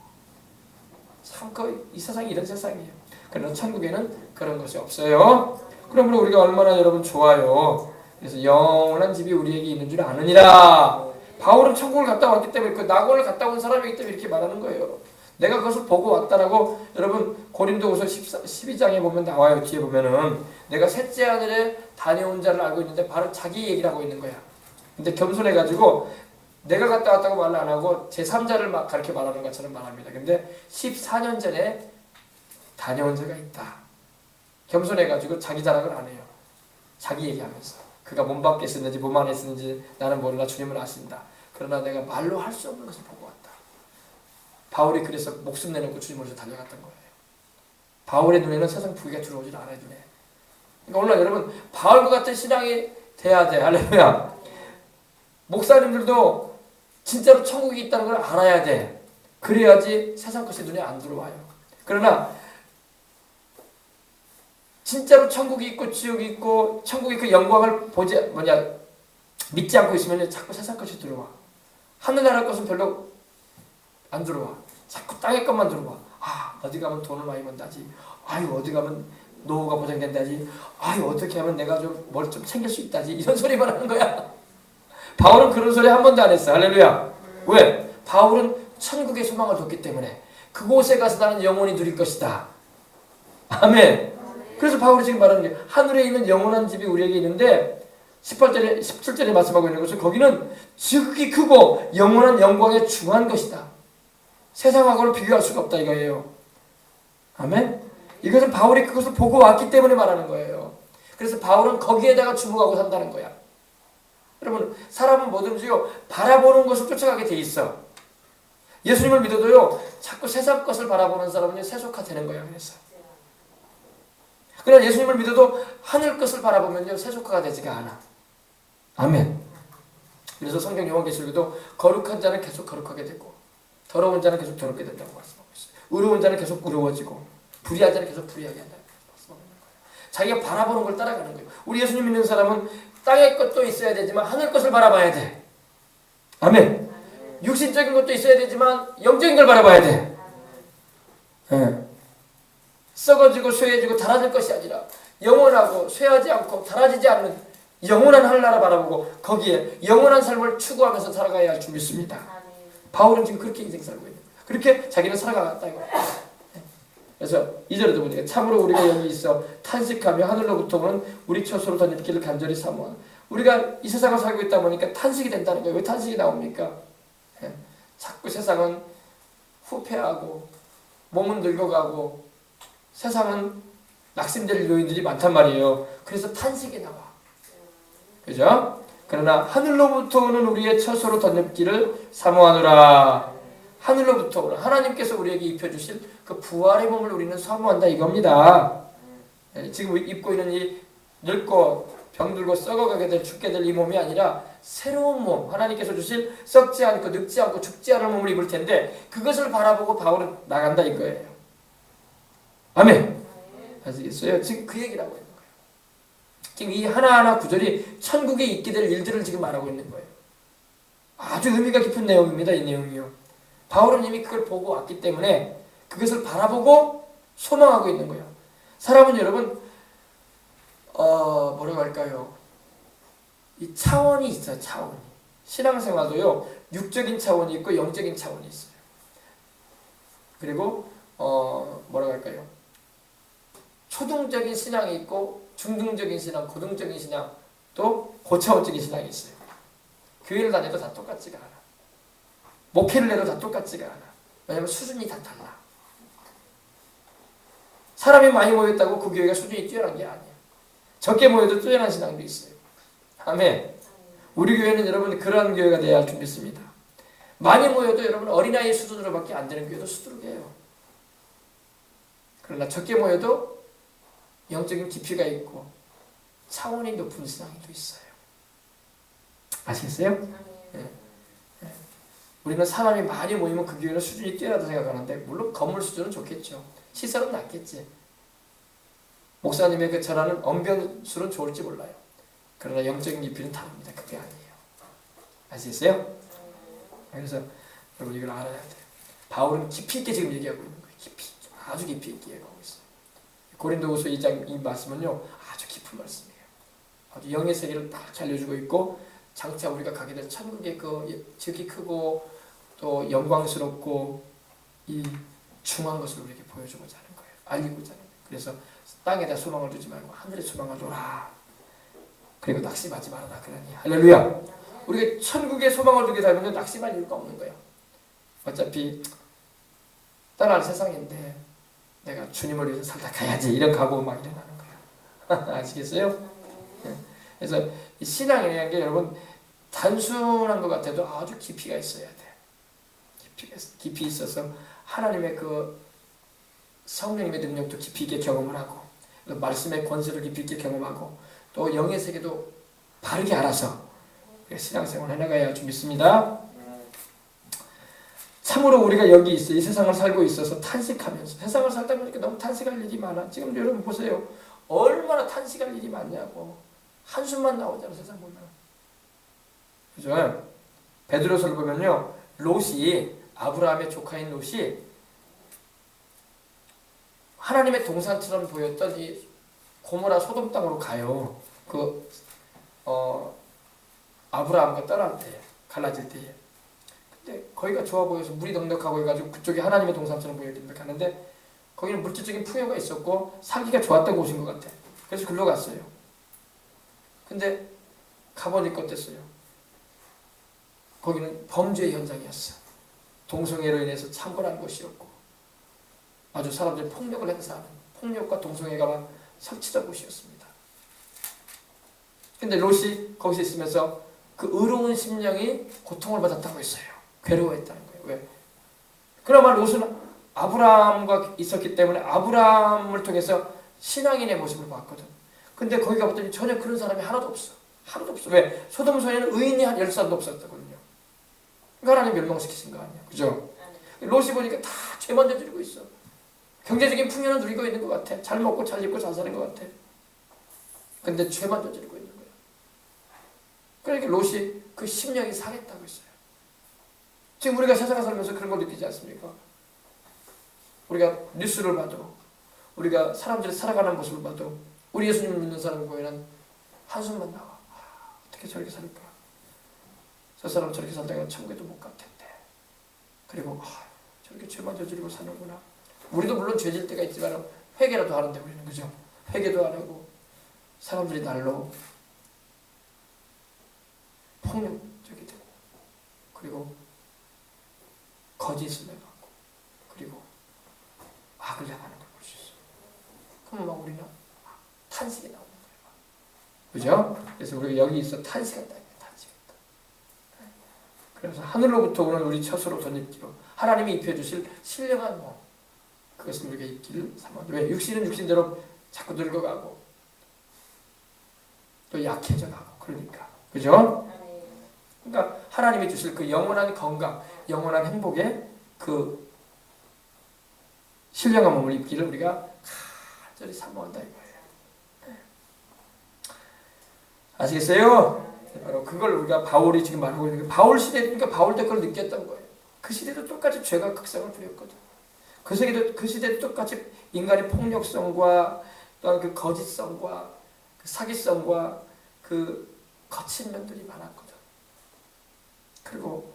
참 이 세상이 이런 세상이에요. 그러나 천국에는 그런 것이 없어요. 그러므로 우리가 얼마나 여러분 좋아요. 그래서 영원한 집이 우리에게 있는 줄 아느니라. 바울은 천국을 갔다 왔기 때문에 그 낙원을 갔다 온 사람이기 때문에 이렇게 말하는 거예요. 내가 그것을 보고 왔다라고 여러분 고린도후서 12장에 보면 나와요. 뒤에 보면은 내가 셋째 하늘에 다녀온 자를 알고 있는데 바로 자기 얘기를 하고 있는 거야. 근데 겸손해가지고 내가 갔다 왔다고 말을 안 하고 제3자를 막 그렇게 말하는 것처럼 말합니다. 근데 14년 전에 다녀온 자가 있다. 겸손해가지고 자기 자랑을 안 해요. 자기 얘기하면서 그가 몸 밖에 있었는지 몸 안에 있었는지 나는 몰라 주님은 아신다. 그러나 내가 말로 할 수 없는 것을 보고 왔다. 바울이 그래서 목숨 내놓고 주님을 위해서 달려갔던 거예요. 바울의 눈에는 세상 부귀가 들어오질 않아요. 눈에. 그러니까 오늘 여러분 바울과 같은 신앙이 돼야 돼. 할렐루야. 목사님들도 진짜로 천국이 있다는 걸 알아야 돼. 그래야지 세상 것이 눈에 안 들어와요. 그러나 진짜로 천국이 있고 지옥이 있고 천국의 그 영광을 믿지 않고 있으면 자꾸 세상 것이 들어와. 하늘나라 것은 별로 안 들어와. 자꾸 땅의 것만 들어와. 어디 가면 돈을 많이 번다지. 어디 가면 노후가 보장된다지. 어떻게 하면 내가 뭘 좀 챙길 수 있다지. 이런 소리만 하는 거야. 바울은 그런 소리 한 번도 안 했어. 할렐루야. 왜? 바울은 천국의 소망을 뒀기 때문에 그곳에 가서 나는 영원히 누릴 것이다. 아멘. 그래서 바울이 지금 말하는 게 하늘에 있는 영원한 집이 우리에게 있는데 17절에 말씀하고 있는 것은 거기는 지극히 크고 영원한 영광에 중한 것이다. 세상하고는 비교할 수가 없다 이거예요. 아멘. 이것은 바울이 그것을 보고 왔기 때문에 말하는 거예요. 그래서 바울은 거기에다가 주목하고 산다는 거야. 여러분 사람은 뭐든지요 바라보는 것을 쫓아가게 돼 있어. 예수님을 믿어도요 자꾸 세상 것을 바라보는 사람은 세속화되는 거야. 그래서 그러나 예수님을 믿어도 하늘 것을 바라보면요 세속화가 되지가 않아. 아멘. 그래서 성경 요한계시록에도 거룩한 자는 계속 거룩하게 되고 더러운 자는 계속 더럽게 된다고 말씀하고 있어요. 의로운 자는 계속 의로워지고 불의한 자는 계속 불의하게 한다고 말씀하고 있는 거예요. 자기가 바라보는 걸 따라가는 거예요. 우리 예수님 믿는 사람은 땅의 것도 있어야 되지만 하늘 것을 바라봐야 돼. 아멘. 육신적인 것도 있어야 되지만 영적인 걸 바라봐야 돼. 네. 썩어지고 쇠해지고 닳아질 것이 아니라 영원하고 쇠하지 않고 닳아지지 않는 영원한 하늘나라 바라보고 거기에 영원한 삶을 추구하면서 살아가야 할 줄 믿습니다. 바울은 지금 그렇게 인생 살고 있는 거예요. 그렇게 자기는 살아갔다 이거. 그래서 2절에도 보니까 참으로 우리가 여기 있어 탄식하며 하늘로부터 오는 우리 처소로 덧입기를 간절히 사모하는. 우리가 이 세상을 살고 있다 보니까 탄식이 된다는 거예요. 왜 탄식이 나옵니까? 자꾸 세상은 후패하고 몸은 늙어가고 세상은 낙심될 요인들이 많단 말이에요. 그래서 탄식이 나와. 그죠? 그러나 하늘로부터 오는 우리의 처소로 덧입기를 사모하노라. 하늘로부터 오는 하나님께서 우리에게 입혀주실 그 부활의 몸을 우리는 사모한다 이겁니다. 지금 입고 있는 이 늙고 병들고 썩어가게 될 죽게 될 이 몸이 아니라 새로운 몸, 하나님께서 주실 썩지 않고 늙지 않고 죽지 않을 몸을 입을 텐데 그것을 바라보고 바울은 나간다 이거예요. 아멘. 아시겠어요? 지금 그 얘기를 하고 있는 거예요. 지금 이 하나하나 구절이 천국에 있게 될 일들을 지금 말하고 있는 거예요. 아주 의미가 깊은 내용입니다. 이 내용이요. 바울은 이미 그걸 보고 왔기 때문에 그것을 바라보고 소망하고 있는 거예요. 사람은 여러분 뭐라고 할까요? 이 차원이 있어요. 차원이. 신앙생활도요. 육적인 차원이 있고 영적인 차원이 있어요. 그리고 뭐라고 할까요? 초등적인 신앙이 있고 중등적인 신앙, 고등적인 신앙, 또 고차원적인 신앙이 있어요. 교회를 다녀도 다 똑같지가 않아. 목회를 해도 다 똑같지가 않아. 왜냐하면 수준이 다 달라. 사람이 많이 모였다고 그 교회가 수준이 뛰어난 게 아니야. 적게 모여도 뛰어난 신앙도 있어요. 아멘. 우리 교회는 여러분 그러한 교회가 되어야 할 줄 믿습니다. 많이 모여도 여러분 어린아이 수준으로밖에 안 되는 교회도 수두룩해요. 그러나 적게 모여도 영적인 깊이가 있고 차원이 높은 신앙이 있어요. 아시겠어요? 네. 네. 우리는 사람이 많이 모이면 그 교회는 수준이 뛰어나다 생각하는데 물론 건물 수준은 좋겠죠. 시설은 낫겠지. 목사님의 그 전하는 언변술은 좋을지 몰라요. 그러나 영적인 깊이는 다릅니다. 그게 아니에요. 아시겠어요? 그래서 여러분 이걸 알아야 돼요. 바울은 깊이 있게 지금 얘기하고 있는 거예요. 깊이, 아주 깊이 있게 얘기하고 있어요. 고린도후서 2장 이 말씀은요 아주 깊은 말씀이에요. 아주 영의 세계를 딱 알려주고 있고 장차 우리가 가게 될 천국의 그 즉이 크고 또 영광스럽고 이 중요한 것을 우리에게 보여주고자 하는 거예요. 알리고자 하는 거예요. 그래서 땅에다 소망을 두지 말고 하늘에 소망을 둬라. 그리고 낙심하지 말아라 그러니 할렐루야. 우리가 천국에 소망을 두게 되면 낙심할 이유가 없는 거예요. 어차피 떠날 세상인데 내가 주님을 위해서 살다 가야지 이런 각오 막 일어나는 거예요. 아시겠어요? 그래서 이 신앙이라는 게 여러분 단순한 것 같아도 아주 깊이가 있어야 돼. 깊이 있어서 하나님의 그 성령님의 능력도 깊이 있게 경험을 하고 말씀의 권세를 깊이 있게 경험하고 또 영의 세계도 바르게 알아서 신앙생활을 해나가야 할 줄 믿습니다. 참으로 우리가 여기 있어 이 세상을 살고 있어서 탄식하면서 세상을 살다 보니까 너무 탄식할 일이 많아. 지금 여러분 보세요. 얼마나 탄식할 일이 많냐고. 한숨만 나오잖아 세상 보면. 그죠? 베드로서를 보면요. 롯이 아브라함의 조카인 롯이 하나님의 동산처럼 보였던 이 고모라 소돔 땅으로 가요. 아브라함과 떠날 때, 갈라질 때에. 근데 거기가 좋아 보여서 물이 넉넉하고 해가지고 그쪽이 하나님의 동산처럼 보이는데 가는데 거기는 물질적인 풍요가 있었고 살기가 좋았던 곳인 것 같아. 그래서 글로 갔어요. 근데 가보니까 어땠어요? 거기는 범죄의 현장이었어. 동성애로 인해서 창궐한 곳이었고 아주 사람들이 폭력을 행사하는 폭력과 동성애가 막 설치던 곳이었습니다. 근데 롯이 거기서 있으면서 그 의로운 심령이 고통을 받았다고 했어요. 괴로워했다는 거예요. 왜? 그나마 롯은 아브라함과 있었기 때문에 아브라함을 통해서 신앙인의 모습을 봤거든. 근데 거기 가봤더니 전혀 그런 사람이 하나도 없어. 하나도 없어. 왜? 소돔성에는 의인이 한 10사람도 없었거든요. 그러니까 하나님 멸망시키신 거 아니야. 그죠? 롯이 보니까 다 죄만 저지르고 있어. 경제적인 풍요는 누리고 있는 것 같아. 잘 먹고 잘 입고 잘 사는 것 같아. 근데 죄만 저지르고 있는 거야. 그러니까 롯이 그 심령이 상했다고 했어요. 지금 우리가 세상에 살면서 그런 걸 느끼지 않습니까? 우리가 뉴스를 봐도 우리가 사람들이 살아가는 모습을 봐도 우리 예수님을 믿는 사람을 보면 한숨만 나와. 어떻게 저렇게 살까? 저 사람 저렇게 살다가 천국에도 못 갈 텐데. 그리고 저렇게 죄만 저지르고 사는구나. 우리도 물론 죄질 때가 있지만 회개라도 하는데 우리는 그죠? 회개도 안 하고 사람들이 날로 폭력적이 되고 그리고 거짓을 내갖고 그리고 악을 향하는 걸 볼 수 있어요. 그러면 막 우리는 탄식이 나오는 거예요. 그죠? 그래서 우리가 여기 있어 탄식한다. 탄식한다. 그래서 하늘로부터 오는 우리 처소로 덧입기로 하나님이 입혀주실 신령한 몸 그것을 우리가 입기를 삼아도 왜? 육신은 육신대로 자꾸 늙어가고 또 약해져가고 그러니까 그죠? 그러니까 하나님이 주실 그 영원한 건강, 영원한 행복의 그 신령한 몸을 입기를 우리가 간절히 사모한다 이거예요. 아시겠어요? 바로 그걸 우리가 바울이 지금 말하고 있는 게 바울 시대니까 바울 때 그걸 느꼈던 거예요. 그 시대도 똑같이 죄가 극성을 부렸거든. 그 시대도 똑같이 인간의 폭력성과 또한 그 거짓성과 그 사기성과 그 거친 면들이 많았거든. 그리고